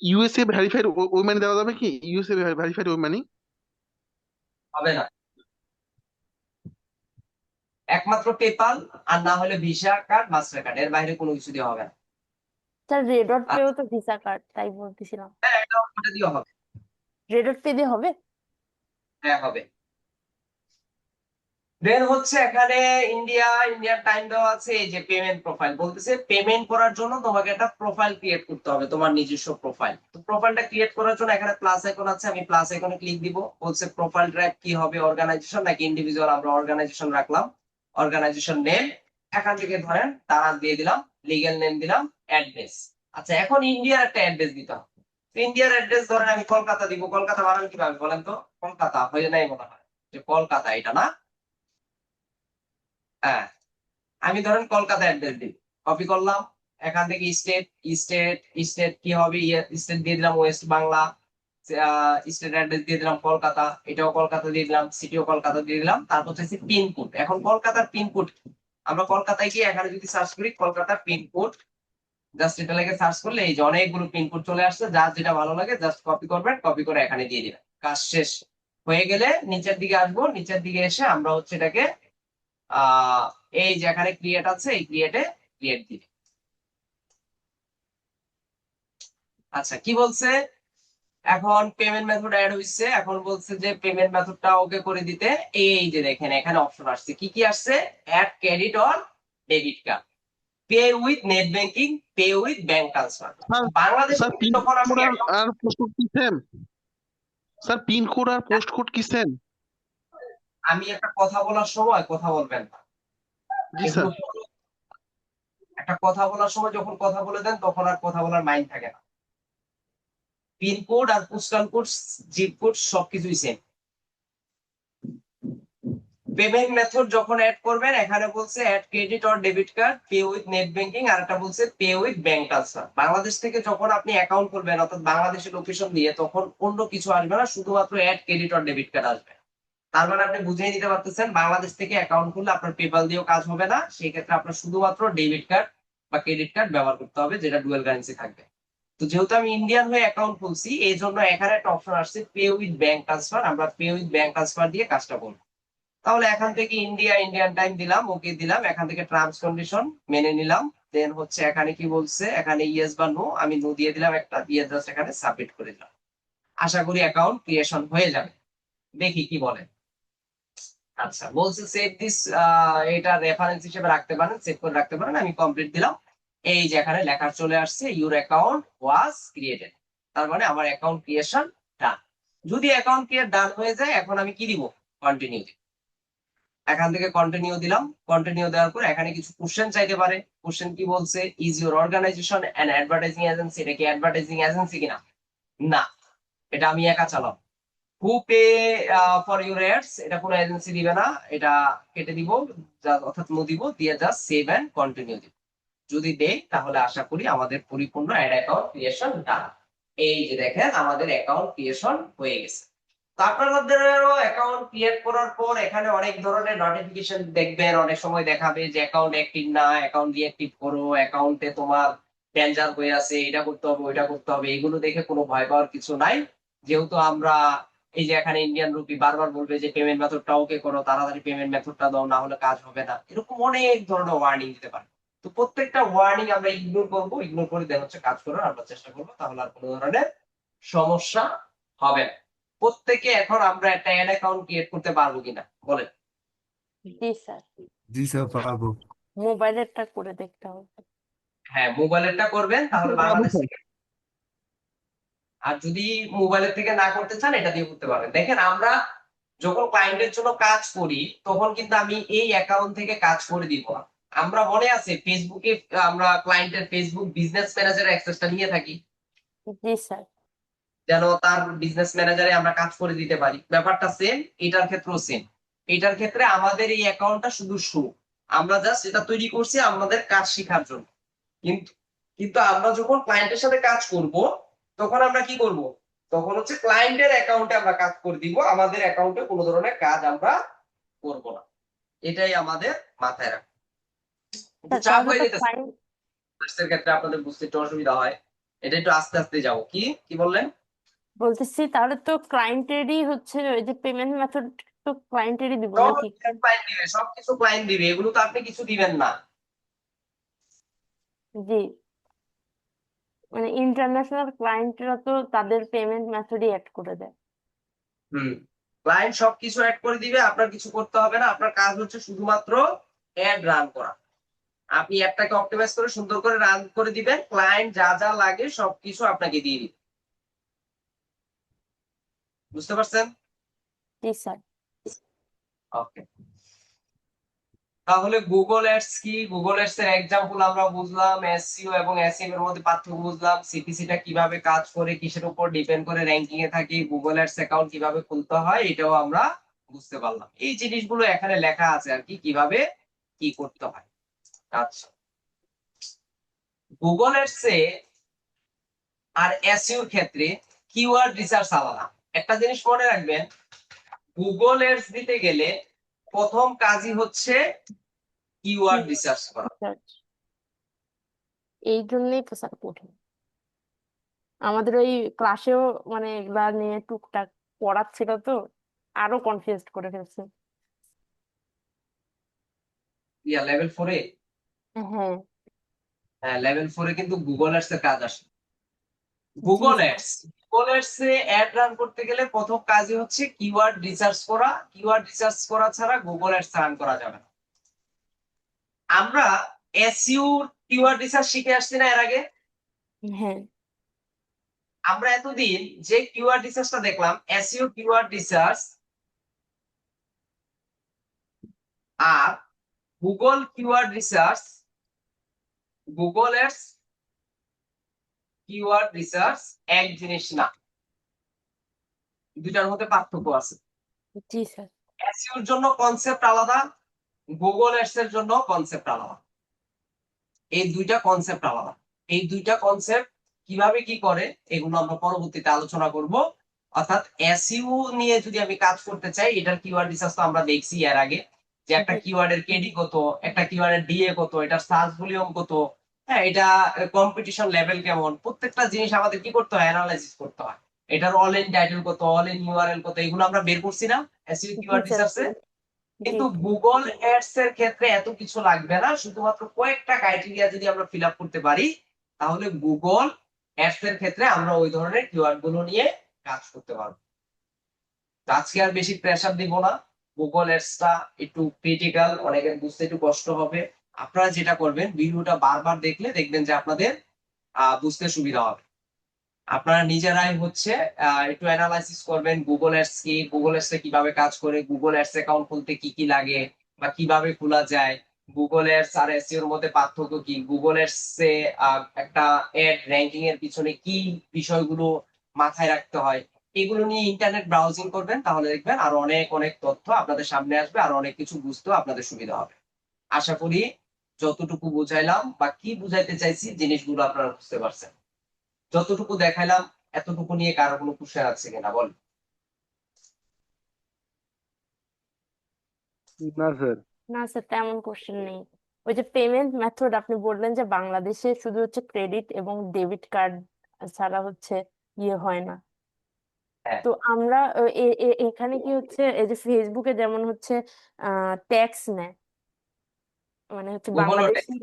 USA verified web money দেওয়া যাবে কি? USA verified web money? হবে না, একমাত্র পেপাল, আর না হলে ভিসা কার্ড, মাস্টার কার্ড, এর বাইরে কোনো কিছু দেওয়া হবে না। স্যার রেডট আর পেও তো ভিসা কার্ড, তাই বলতেছিলাম। হ্যাঁ, ওটা দিয়েও হবে। রেডট পে দিয়ে হবে? হ্যাঁ, হবে। দেন হচ্ছে এখানে ইন্ডিয়ার টাইম দেওয়া আছে। এই যে পেমেন্ট প্রোফাইল বলতেছে, পেমেন্ট করার জন্য তোমাকে একটা প্রোফাইল ক্রিয়েট করতে হবে, তোমার নিজস্ব প্রোফাইল। তো প্রোফাইলটা ক্রিয়েট করার জন্য এখানে প্লাস আইকন আছে, আমি প্লাস আইকনে ক্লিক দিব। বলছে প্রোফাইল টাইপ কি হবে, অর্গানাইজেশন নাকি ইন্ডিভিজুয়াল, আমরা অর্গানাইজেশন রাখলাম। অর্গানাইজেশন নেম এখান থেকে ধরেন দারাজ দিয়ে দিলাম, লিগ্যাল নেম দিলাম, অ্যাড্রেস। আচ্ছা, এখন ইন্ডিয়ার একটা অ্যাড্রেস দিতে হবে। ইন্ডিয়ার অ্যাড্রেস ধরেন আমি কলকাতা দিব। কলকাতা বানান কিভাবে বলেন তো? কলকাতা হয়ে নাই মনে হয়, যে কলকাতা এটা না? হ্যাঁ, আমি ধরেন কলকাতা অ্যাড্রেস দিই, কপি করলাম। এখান থেকে স্টেট স্টেট স্টেট কি হবে, স্টেট দিয়ে দিলাম ওয়েস্ট বাংলা। স্টেট অ্যাড্রেস দিয়ে দিলাম কলকাতা, এটাও কলকাতা দিয়ে দিলাম, সিটিও কলকাতা দিয়ে দিলাম। তারপর হচ্ছে পিনকোড। এখন কলকাতার পিনকোড, আমরা কলকাতায় গিয়ে এখানে যদি সার্চ করি কলকাতার পিনকোড, জাস্ট এটা লাগে সার্চ করলে এই যে অনেকগুলো পিনকোড চলে আসছে। যার যেটা ভালো লাগে জাস্ট কপি করবেন, কপি করে এখানে দিয়ে দিবেন, কাজ শেষ। হয়ে গেলে নিচের দিকে আসবো, নিচের দিকে এসে আমরা হচ্ছে এটাকে আহ এই যে এখানে ক্রিয়েট আছে, এই ক্রিয়েট দিবে। আচ্ছা, কি বলছে? এখন পেমেন্ট মেথড অ্যাড হইছে। এখন বলছে যে পেমেন্ট মেথডটা ওকে করে দিতে। এই যে দেখেন এখানে অপশন আসছে, কি কি আসছে? Add credit or debit card, pay with net banking, pay with bank transfer. Sir বাংলাদেশে স্যার পিন যখন আপনি কোড আর পোস্ট কোড কি সেম? স্যার পিন কোড আর পোস্ট কোড কি সেম? আমি একটা কথা বলার সময় কথা বলবেন না, জি এগুলো স্যার। একটা কথা বলার সময় যখন কথা বলে দেন তখন আর কথা বলার মাইন্ড থাকে না। পিনকোড আর পোস্টাল কোড, জিপ কোড সবকিছুই সেম। পেমেন্ট মেথড যখন অ্যাড করবেন এখানে বলছে add credit or debit card, pay with net banking, আর একটা বলছে pay with bank transfer. Bangladesh থেকে যখন আপনি অ্যাকাউন্ট করবেন অর্থাৎ বাংলাদেশের লোকেশন দিয়ে, তখন অন্য কিছু আসবে না, শুধুমাত্র add credit or debit card আসবে। তার মানে আপনি বুঝিয়ে নিতে পারতেছেন, বাংলাদেশ থেকে অ্যাকাউন্ট খুললে আপনার পেপাল দিয়েও কাজ হবে না, সেই ক্ষেত্রে আপনার শুধুমাত্র ডেবিট কার্ড বা ক্রেডিট কার্ড ব্যবহার করতে হবে, যেটা ডুয়াল কারেন্সি থাকবে। তো যেহেতু আমি ইন্ডিয়ান হয়ে অ্যাকাউন্ট খুলছি, এই জন্য এখানে একটা অপশন আসছে পে উইথ ব্যাংক ট্রান্সফার। আমরা পে উইথ ব্যাংক ট্রান্সফার দিয়ে কাজটা করবো। তাহলে এখান থেকে ইন্ডিয়ান টাইম দিলাম, ওকে দিলাম, এখান থেকে টার্মস কন্ডিশন মেনে নিলাম। দেন হচ্ছে এখানে কি বলছে, এখানে ইয়েস বা নো, আমি নো দিয়ে দিলাম একটা, দিয়ে জাস্ট এখানে সাবমিট করে দিলাম। আশা করি অ্যাকাউন্ট ক্রিয়েশন হয়ে যাবে, দেখি কি বলে। আচ্ছা, বলছে সেভ দিস, এটা রেফারেন্স হিসেবে রাখতে পারেন, সেভ করে রাখতে পারেন। আমি কমপ্লিট দিলাম। এই যে এখানে লেখা চলে আসছে ইউর অ্যাকাউন্ট ওয়াজ ক্রিয়েটেড, তার মানে আমার অ্যাকাউন্ট ক্রিয়েশন ডান। যদি অ্যাকাউন্ট ক্রিয়েট ডান হয়ে যায়, এখন আমি কি দিব? কন্টিনিউ। এখান থেকে কন্টিনিউ দিলাম। কন্টিনিউ দেওয়ার পর এখানে কিছু কোশ্চেন চাইতে পারে। কোশ্চেন কি বলছে? Is your organization an advertising agency? এটা কি অ্যাডভার্টাইজিং এজেন্সি কিনা? না, এটা আমি একা চালাম। হু পে ফর ইউর অ্যাডস? এটা কোনো এজেন্সি দিবে না, এটা কেটে দিব, অর্থাৎ নো দিব, দিয়ে জাস্ট সেভ এন্ড কন্টিনিউ দিব। যদি দেই তাহলে আশা করি আমাদের পরিপূর্ণ অ্যাড অ্যাকাউন্ট ক্রিয়েশন ডান। এই যে দেখেন আমাদের অ্যাকাউন্ট ক্রিয়েশন হয়ে গেছে। তো আপনাদেরও অ্যাকাউন্ট ক্রিয়েট করার পর এখানে অনেক ধরনের নোটিফিকেশন দেখবেন, অনেক সময় দেখাবে যে অ্যাকাউন্ট অ্যাক্টিভ না, অ্যাকাউন্ট ডিঅ্যাক্টিভ করো, অ্যাকাউন্টে তোমার ডেঞ্জার হয়ে আছে, এটা করতে হবে ওইটা করতে হবে। এগুলো দেখে কোনো ভয় পাওয়ার কিছু নাই। যেহেতু আমরা এই যে এখানে ইন্ডিয়ান রুপি বারবার বলবে যে পেমেন্ট মেথডটা ওকে করো, তাড়াতাড়ি পেমেন্ট মেথডটা দাও, না হলে কাজ হবে না, এরকম অনেক ধরনের ওয়ার্নিং দিতে পারে। তো প্রত্যেকটা ওয়ার্নিং আমরা ইগনোর করবো, ইগনোর করে দেন হচ্ছে কাজ করার আমরা চেষ্টা করবো, তাহলে আর কোনো ধরনের সমস্যা হবে না। প্রত্যেকে এখন আমরা একটা অ্যাড অ্যাকাউন্ট ক্রিয়েট করতে পারবো কিনা বলেন? জি স্যার, জি স্যার পারবো। মোবাইলেরটা করে দেখতে হবে। হ্যাঁ, মোবাইলেরটা করবেন তাহলে বাংলাদেশ থেকে। আর যদি মোবাইলের থেকে না করতে চান, এটা দিয়ে করতে পারবেন। দেখেন আমরা যখন ক্লায়েন্টের জন্য কাজ করি তখন কিন্তু আমি এই অ্যাকাউন্ট থেকে কাজ করে দিব না। আমরা মনে আছে ফেসবুকে আমরা ক্লায়েন্টের ফেসবুক বিজনেস ম্যানেজারের অ্যাক্সেসটা নিয়ে থাকি জি স্যার। যেন তার বিজনেস ম্যানেজারে আমরা কাজ করে দিতে পারি। ব্যাপারটা সেম, এটার ক্ষেত্রেও সেম। এটার ক্ষেত্রে আমাদের এই অ্যাকাউন্টটা শুধু শো, আমরা জাস্ট এটা তৈরি করছি আমাদের কাজ শেখার জন্য। কিন্তু কিন্তু আমরা যখন ক্লায়েন্টের সাথে কাজ করব তখন আমরা কি করব, তখন হচ্ছে ক্লায়েন্টের অ্যাকাউন্টে আমরা কাজ করে দিব, আমাদের অ্যাকাউন্টে কোনো ধরনের কাজ আমরা করব না। এটাই আমাদের মাথায় রাখা। একটু স্যার চাপ তাহলে হয়ে তো যেতেছে ক্লায়েন্ট, এর ক্ষেত্রে আপনাদের বুঝতে একটু অসুবিধা হয়, এটা একটু আস্তে আস্তে যাও। কি কি বললেন? বলতেছি তাহলে তো ক্লায়েন্টেরই হচ্ছে ওই যে পেমেন্ট মেথড তো ক্লায়েন্টেরই দিব সব নাকি? ক্লায়েন্ট দিবে, সবকিছু ক্লায়েন্ট দিবে, এগুলো তো আপনি কিছু দিবেন না। জি, মানে ইন্টারন্যাশনাল ক্লায়েন্টরা তো তাদের পেমেন্ট মেথডই অ্যাড করে দেয়। হুম, ক্লায়েন্ট সবকিছু অ্যাড করে দিবে, আপনার কিছু করতে হবে না। আপনার কাজ হচ্ছে শুধুমাত্র অ্যাড রান করা। আপনি অ্যাপটাকে অপটিমাইজ করে সুন্দর করে রান করে দিবেন, ক্লায়েন্ট যা যা লাগে সবকিছু আপনাকে দিয়ে দিবে। বুঝতে পারছেন? জি স্যার। ওকে, তাহলে গুগল অ্যাডস কি, গুগল অ্যাডস এর এক্সাম্পল আমরা বুঝলাম, এসইও এবং এসইএম এর মধ্যে পার্থক্য বুঝলাম, সিপিসিটা কিভাবে কাজ করে, কিসের উপর ডিপেন্ড করে র্যাঙ্কিং এ থাকে, গুগল অ্যাডস অ্যাকাউন্ট কিভাবে খুলতে হয় এটাও আমরা বুঝতে পারলাম। এই জিনিসগুলো এখানে লেখা আছে আর কি, কিভাবে কি করতে হয়। আচ্ছা, গুগল অ্যাডস এ আর এসইও এর ক্ষেত্রে কিওয়ার্ড রিসার্চ আলাদা। একটা জিনিস মনে রাখবেন, গুগল অ্যাডস দিতে গেলে প্রথম কাজই হচ্ছে কিওয়ার্ড রিসার্চ করা। এই জন্যই তো স্যার কঠিন। আমাদের ওই ক্লাসেও মানে এগুলা নিয়ে টুকটাক পড়াচ্ছিল তো আরো কনফিউজ করে ফেলছে। ইয়া লেভেল 4 এ, হ্যাঁ। হ্যাঁ লেভেল 4 এ কিন্তু গুগল অ্যাডস এর কাজ আসে। জি Google sir. Ads, Google ads এ অ্যাড রান করতে গেলে প্রথম কাজই হচ্ছে কিওয়ার্ড রিসার্চ করা। কিওয়ার্ড রিসার্চ করা ছাড়া গুগল অ্যাডস রান করা যাবে না। আমরা এসইও কিওয়ার্ড রিসার্চ শিখে আসছি না এর আগে? হ্যাঁ। আমরা এতদিন যে কিওয়ার্ড রিসার্চটা দেখলাম, এসইও কিওয়ার্ড রিসার্চ আর Google keyword research, Google ads keyword research এক জিনিস না, দুটার মধ্যে পার্থক্য আছে। জি স্যার। এসইওর জন্য কনসেপ্ট আলাদা, গুগল অ্যাডস এর জন্য কনসেপ্ট আলাদা। এই দুইটা কনসেপ্ট আলাদা। এই দুইটা কনসেপ্ট কিভাবে কি করে এগুলো আমরা পরবর্তীতে আলোচনা করব। অর্থাৎ এসইও নিয়ে যদি আমি কাজ করতে চাই, এটার কিওয়ার্ড রিসার্চ তো আমরা দেখছি এর আগে, যে একটা কিওয়ার্ডের কেডি কত, একটা কিওয়ার্ডের ডিএ কত, এটার সার্চ ভলিউম কত, হ্যাঁ এটা কম্পিটিশন লেভেল কেমন, প্রত্যেকটা জিনিস আমাদের কি করতে হয়, অ্যানালাইসিস করতে হয়। এটার অল ইন টাইটেল কত, অল ইন ইউআরএল কত, এগুলো আমরা বের করছি না এসইও জি কিওয়ার্ড স্যার। রিসার্চে। জি। কিন্তু গুগল অ্যাডস এর ক্ষেত্রে এত কিছু লাগবে না, শুধুমাত্র কয়েকটা ক্রাইটেরিয়া যদি আমরা ফিল আপ করতে পারি তাহলে গুগল অ্যাডস এর ক্ষেত্রে আমরা ওই ধরনের কিওয়ার্ড গুলো নিয়ে কাজ করতে পারবো। তো আজকে আর বেশি প্রেসার দিব না, গুগল অ্যাডসটা একটু ক্রিটিক্যাল, অনেকের বুঝতে একটু কষ্ট হবে। আপনারা যেটা করবেন, ভিডিওটা বারবার দেখলে দেখবেন যে আপনাদের বুঝতে সুবিধা হবে। আপনারা নিজেরাই হচ্ছে একটু অ্যানালাইসিস করবেন গুগল অ্যাডস কি, গুগল অ্যাডস কিভাবে কাজ করে, গুগল অ্যাডস অ্যাকাউন্ট খুলতে কি কি লাগে বা কিভাবে খোলা যায়, গুগল অ্যাডস আর এসইও এর মধ্যে পার্থক্য কি, গুগল অ্যাডস এ একটা অ্যাড র‍্যাঙ্কিং এর পিছনে কি বিষয়গুলো মাথায় রাখতে হয়, এগুলো নিয়ে ইন্টারনেট ব্রাউজিং করবেন, তাহলে দেখবেন আরো অনেক অনেক তথ্য আপনাদের সামনে আসবে, আর অনেক কিছু বুঝতেও আপনাদের সুবিধা হবে। আশা করি যতটুকু বুঝাইলাম বা কি বুঝাইতে চাইছি জিনিসগুলো আপনারা বুঝতে পারছেন। যতটুকু দেখাইলাম এতটুকু নিয়ে কারো কোনো কোশ্চেন আছে কিনা বল? না স্যার। না স্যার তেমন কোশ্চেন নেই। ওই যে পেমেন্ট মেথড আপনি বললেন যে বাংলাদেশে শুধু হচ্ছে ক্রেডিট এবং ডেবিট কার্ড ছাড়া হচ্ছে ইয়ে হয় না। হ্যাঁ, তো আমরা এখানে কি হচ্ছে এই যে ফেসবুকে যেমন হচ্ছে ট্যাক্স নেয়, মানে হচ্ছে গুগল ওটা বাংলাদেশি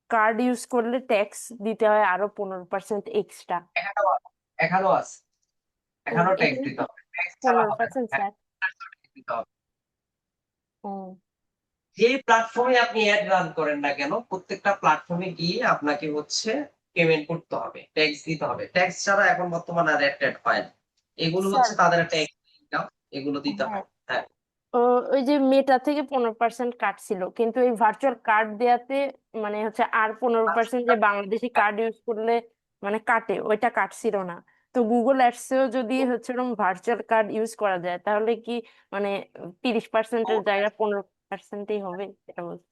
কার্ড ইউজ করলে ট্যাক্স দিতে হয় আরো 15% এক্সট্রা। এখানেও এখানেও আছে, এখানেও ট্যাক্স এখানে দিতে হবে, ট্যাক্স ছাড়া হবে না। 15% হ্যাঁ, স্যার। tax দিতে হবে। ও যে প্ল্যাটফর্মে আপনি অ্যাড রান করেন না কেন, প্রত্যেকটা প্ল্যাটফর্মে গিয়ে আপনাকে হচ্ছে পেমেন্ট করতে হবে, ট্যাক্স দিতে হবে। ট্যাক্স ছাড়া এখন বর্তমানে আর অ্যাড হয় না। এগুলো স্যার। হচ্ছে তাদের একটা ইনকাম, এগুলো দিতে হ্যাঁ, হয়। হ্যাঁ, ও ওই যে মেটা থেকে 15% কাটছিল, কিন্তু এই ভার্চুয়াল কার্ড দেয়াতে মানে হচ্ছে আর 15% যে বাংলাদেশি কার্ড ইউজ করলে মানে কাটে, ওইটা কাটছিল না। তো গুগল অ্যাডসেও যদি হচ্ছে এরকম ভার্চুয়াল কার্ড ইউজ করা যায় তাহলে কি মানে 30%-এর জায়গায় 15%ই হবে, এটা বলছি।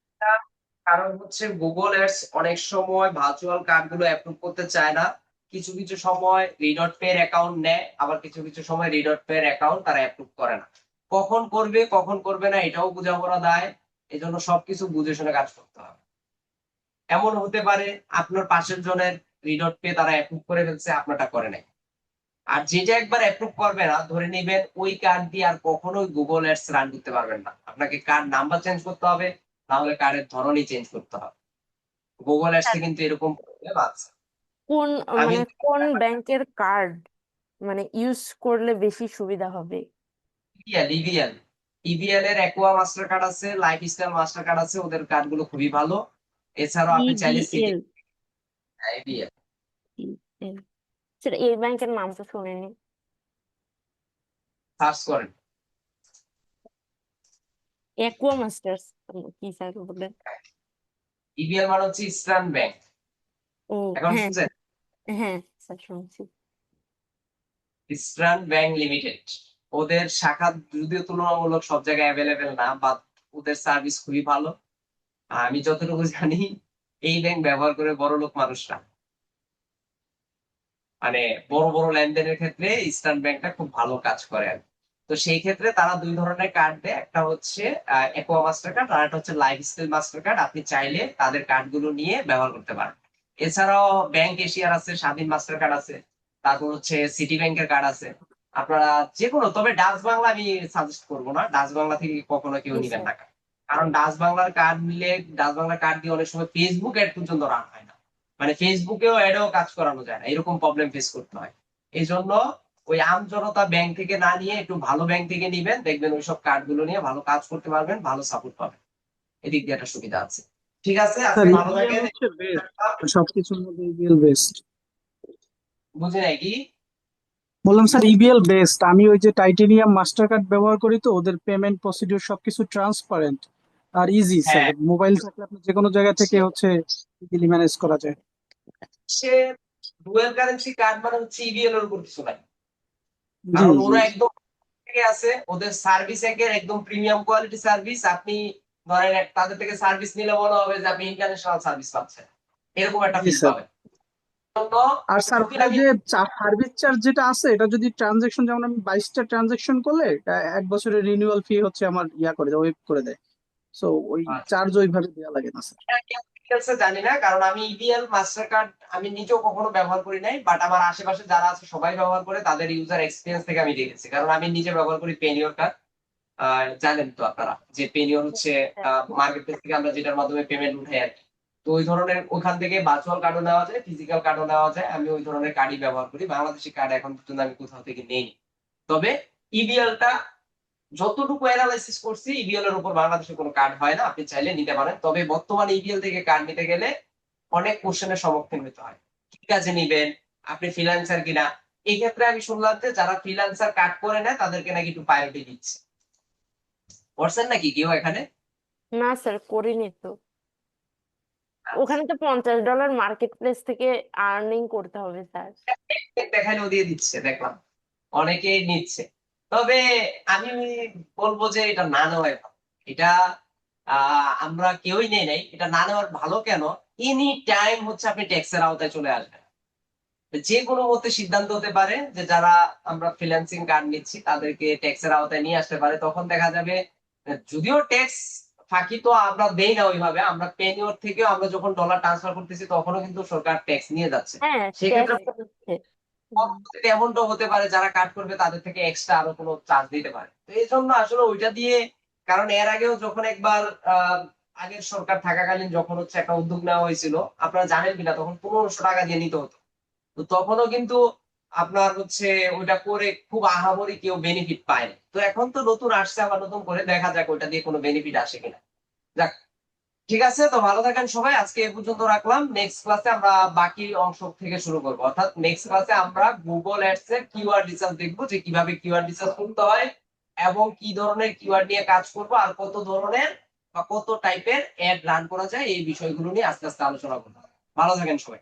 কারণ হচ্ছে গুগল অ্যাডস অনেক সময় ভার্চুয়াল কার্ড গুলো অ্যাপ্রুভ করতে চায় না। কিছু কিছু সময় রিডট পে এর অ্যাকাউন্ট নেয়, আবার কিছু কিছু সময় রিডট পে এর অ্যাকাউন্ট তারা অ্যাপ্রুভ করে না। কখন করবে কখন করবে না এটাও বোঝাপড়া দেয়। এই জন্য সবকিছু বুঝে শুনে কাজ করতে হবে। এমন হতে পারে আপনার পাশের জনের রিডট পে তারা অ্যাপ্রুভ করে ফেলছে, আপনারটা করে নাই। আর যেটা একবার অ্যাপ্রুভ করবে না, ধরে নিবেন ওই কার্ড দিয়ে আর কখনোই গুগল অ্যাডস রান করতে পারবেন না। আপনাকে কার্ড নাম্বার চেঞ্জ করতে হবে, না হলে কার্ডের ধরনই চেঞ্জ করতে হবে। গুগল অ্যাডসে কিন্তু এরকম প্রবলেম আছে। কোন আমি মানে কোন ব্যাংকের কার্ড মানে ইউজ করলে বেশি সুবিধা হবে? ইবিএল ইবিএল এর অ্যাকোয়া মাস্টার কার্ড আছে, লাইফস্টাইল মাস্টার কার্ড আছে, ওদের কার্ড গুলো খুবই ভালো। এছাড়াও আপনি চাইলে সিটি ইবিএল। ইবিএল সেটা এই ব্যাংকের নাম তো শুনিনি। সার্চ করেন। অ্যাকুয়া মাস্টার্স কি স্যার বললেন? ইবিএল মানে হচ্ছে ইস্টার্ন ব্যাংক। ও এখন হ্যাঁ, শুনছেন? হ্যাঁ স্যার শুনছি। Eastern bank limited. ওদের শাখা যদিও তুলনামূলক সব জায়গায় অ্যাভেলেবেল না, বাট ওদের সার্ভিস খুবই ভালো। আমি যতটুকু জানি এই ব্যাংক ব্যবহার করে বড়লোক মানুষরা, মানে বড় বড় লেনদেনের ক্ষেত্রে ইস্টার্ন ব্যাংকটা খুব ভালো কাজ করে আর কি। তো সেই ক্ষেত্রে তারা দুই ধরনের কার্ড দেয়, একটা হচ্ছে অ্যাকোয়া মাস্টার কার্ড, আর একটা হচ্ছে লাইফস্টাইল মাস্টার কার্ড। আপনি চাইলে তাদের কার্ডগুলো নিয়ে ব্যবহার করতে পারেন। এছাড়াও ব্যাংক এশিয়ার আছে, স্বাধীন মাস্টার কার্ড আছে, তারপর হচ্ছে সিটি ব্যাংকের কার্ড আছে। আপনারা যে কোনো, তবে ডাচ বাংলা আমি সাজেস্ট করবো না, ডাচ বাংলা থেকে কখনো কেউ জি নিবেন স্যার। না। কারণ ডাচ বাংলার কার্ড নিলে, ডাচ বাংলার কার্ড দিয়ে অনেক সময় ফেসবুক অ্যাড পর্যন্ত রান হয় না, মানে ফেসবুকেও অ্যাডও কাজ করানো যায় না, এরকম প্রবলেম ফেস করতে হয়। এই জন্য ওই আমজনতা ব্যাংক থেকে না নিয়ে একটু ভালো ব্যাংক থেকে নিবেন, দেখবেন ওইসব কার্ড গুলো নিয়ে ভালো কাজ করতে পারবেন, ভালো সাপোর্ট পাবেন। এদিক দিয়ে একটা সুবিধা আছে। ঠিক আছে, স্যার আজকে ভালো ইবিএল থাকেন। হচ্ছে বেস্ট, সবকিছুর মধ্যে ইবিএল বেস্ট। বুঝি নাই কি? বললাম স্যার ইবিএল বেস্ট। আমি ওই যে টাইটেনিয়াম মাস্টার কার্ড ব্যবহার করি, তো ওদের পেমেন্ট প্রসিডিউর সবকিছু ট্রান্সপারেন্ট আর ইজি স্যার। হ্যাঁ, মোবাইল থাকলে আপনি যে কোনো জায়গা থেকে হচ্ছে ইজিলি ম্যানেজ করা যায়। সে ডুয়াল কারেন্সি কার্ড মানে হচ্ছে ইবিএল এর উপর কিছু নাই। জি কারণ জি ওরা জি। একদম থেকে আছে, ওদের সার্ভিস একের একদম প্রিমিয়াম কোয়ালিটি সার্ভিস। আপনি ধরেন তাদের থেকে সার্ভিস নিলে মনে হবে যে আপনি ইন্টারন্যাশনাল সার্ভিস পাচ্ছেন, এরকম একটা জি ফিল স্যার। পাবেন। জন্য আর স্যার যদি ওদের আমি যে সার্ভিস চার্জ যেটা আছে, এটা যদি ট্রানজেকশন, যেমন আমি 22টা ট্রানজেকশন করলে এক বছরের রিনিউয়াল ফি হচ্ছে আমার করে দেয়, ওয়েভ করে দেয়। সো ওই চার্জ ওইভাবে দেওয়া লাগে না স্যার। এটা কি ডিটেইলসে জানি না, কারণ আমি ইবিএল মাস্টার কার্ড আমি নিজেও কখনো ব্যবহার করি নাই, বাট আমার আশেপাশে যারা আছে সবাই ব্যবহার করে, তাদের ইউজার এক্সপিরিয়েন্স থেকে আমি দেখেছি। কারণ আমি নিজে ব্যবহার করি পেনিওর কার্ড। জানেন তো আপনারা যে পেনিওর হচ্ছে মার্কেট প্লেস থেকে আমরা যেটার মাধ্যমে পেমেন্ট উঠাই আর কি। তো ওই ধরনের ওখান থেকে ভার্চুয়াল কার্ডও নেওয়া যায়, ফিজিক্যাল কার্ডও নেওয়া যায়। আমি ওই ধরনের কার্ডই ব্যবহার করি, বাংলাদেশি কার্ড এখন পর্যন্ত আমি কোথাও থেকে নেই। তবে ইবিএলটা যতটুকু অ্যানালাইসিস করছি, ইবিএল এর উপর বাংলাদেশে কোনো কার্ড হয় না, আপনি চাইলে নিতে পারেন। তবে বর্তমানে ইবিএল থেকে কার্ড নিতে গেলে অনেক কোশ্চেনের সম্মুখীন হতে হয়। কি কাজে নিবেন, আপনি ফ্রিল্যান্সার কিনা। এই ক্ষেত্রে আমি শুনলাম যে যারা ফ্রিল্যান্সার কার্ড করে নেয় তাদেরকে নাকি একটু প্রায়োরিটি দিচ্ছে। করছেন নাকি কেউ এখানে? না স্যার, করিনি তো। ওখানে তো $50 মার্কেট প্লেস থেকে আর্নিং করতে হবে স্যার। দেখালেও দিয়ে দিচ্ছে, দেখলাম অনেকেই নিচ্ছে। তবে আমি বলবো যে এটা না নেওয়াই ভালো। এটা আমরা কেউই নেই নাই, এটা না নেওয়ার ভালো। কেন? এনি টাইম হচ্ছে আপনি ট্যাক্সের আওতায় চলে আসবেন। যে কোনো মুহূর্তে সিদ্ধান্ত হতে পারে যে যারা আমরা ফ্রিল্যান্সিং কার্ড নিচ্ছি তাদেরকে ট্যাক্সের আওতায় নিয়ে আসতে পারে। তখন দেখা যাবে যদিও ট্যাক্স ফাঁকি তো আমরা দেই না ওইভাবে, আমরা পেনিওর থেকেও আমরা যখন ডলার ট্রান্সফার করতেছি তখনও কিন্তু সরকার ট্যাক্স নিয়ে যাচ্ছে। হ্যাঁ, সেক্ষেত্রে ট্যাক্স হচ্ছে। পরবর্তীতে এমনটাও হতে পারে যারা কাট করবে তাদের থেকে এক্সট্রা আরো কোনো চার্জ দিতে পারে। তো এই জন্য আসলে ওইটা দিয়ে, কারণ এর আগেও যখন একবার আগের সরকার থাকাকালীন যখন হচ্ছে একটা উদ্যোগ নেওয়া হয়েছিল, আপনারা জানেন কিনা, তখন 1500 টাকা দিয়ে নিতে হতো। তো তখনও কিন্তু আপনার হচ্ছে ওইটা করে খুব আহামরি কেউ বেনিফিট পায়নি। তো এখন তো নতুন আসছে, আবার নতুন করে দেখা যাক ওইটা দিয়ে কোনো বেনিফিট আসে কিনা। যাক, ঠিক আছে, তো ভালো থাকেন সবাই। আজকে এ পর্যন্ত রাখলাম। নেক্সট ক্লাসে আমরা বাকি অংশ থেকে শুরু করবো, অর্থাৎ নেক্সট ক্লাসে আমরা গুগল অ্যাডস এর কিওয়ার্ড রিসার্চ দেখবো, যে কিভাবে কিওয়ার্ড রিসার্চ করতে হয়, এবং কি ধরনের কিওয়ার্ড নিয়ে কাজ করব আর কত ধরনের বা কত টাইপের অ্যাড রান করা যায় এই বিষয়গুলো নিয়ে আস্তে আস্তে আলোচনা করব। ভালো থাকেন সবাই।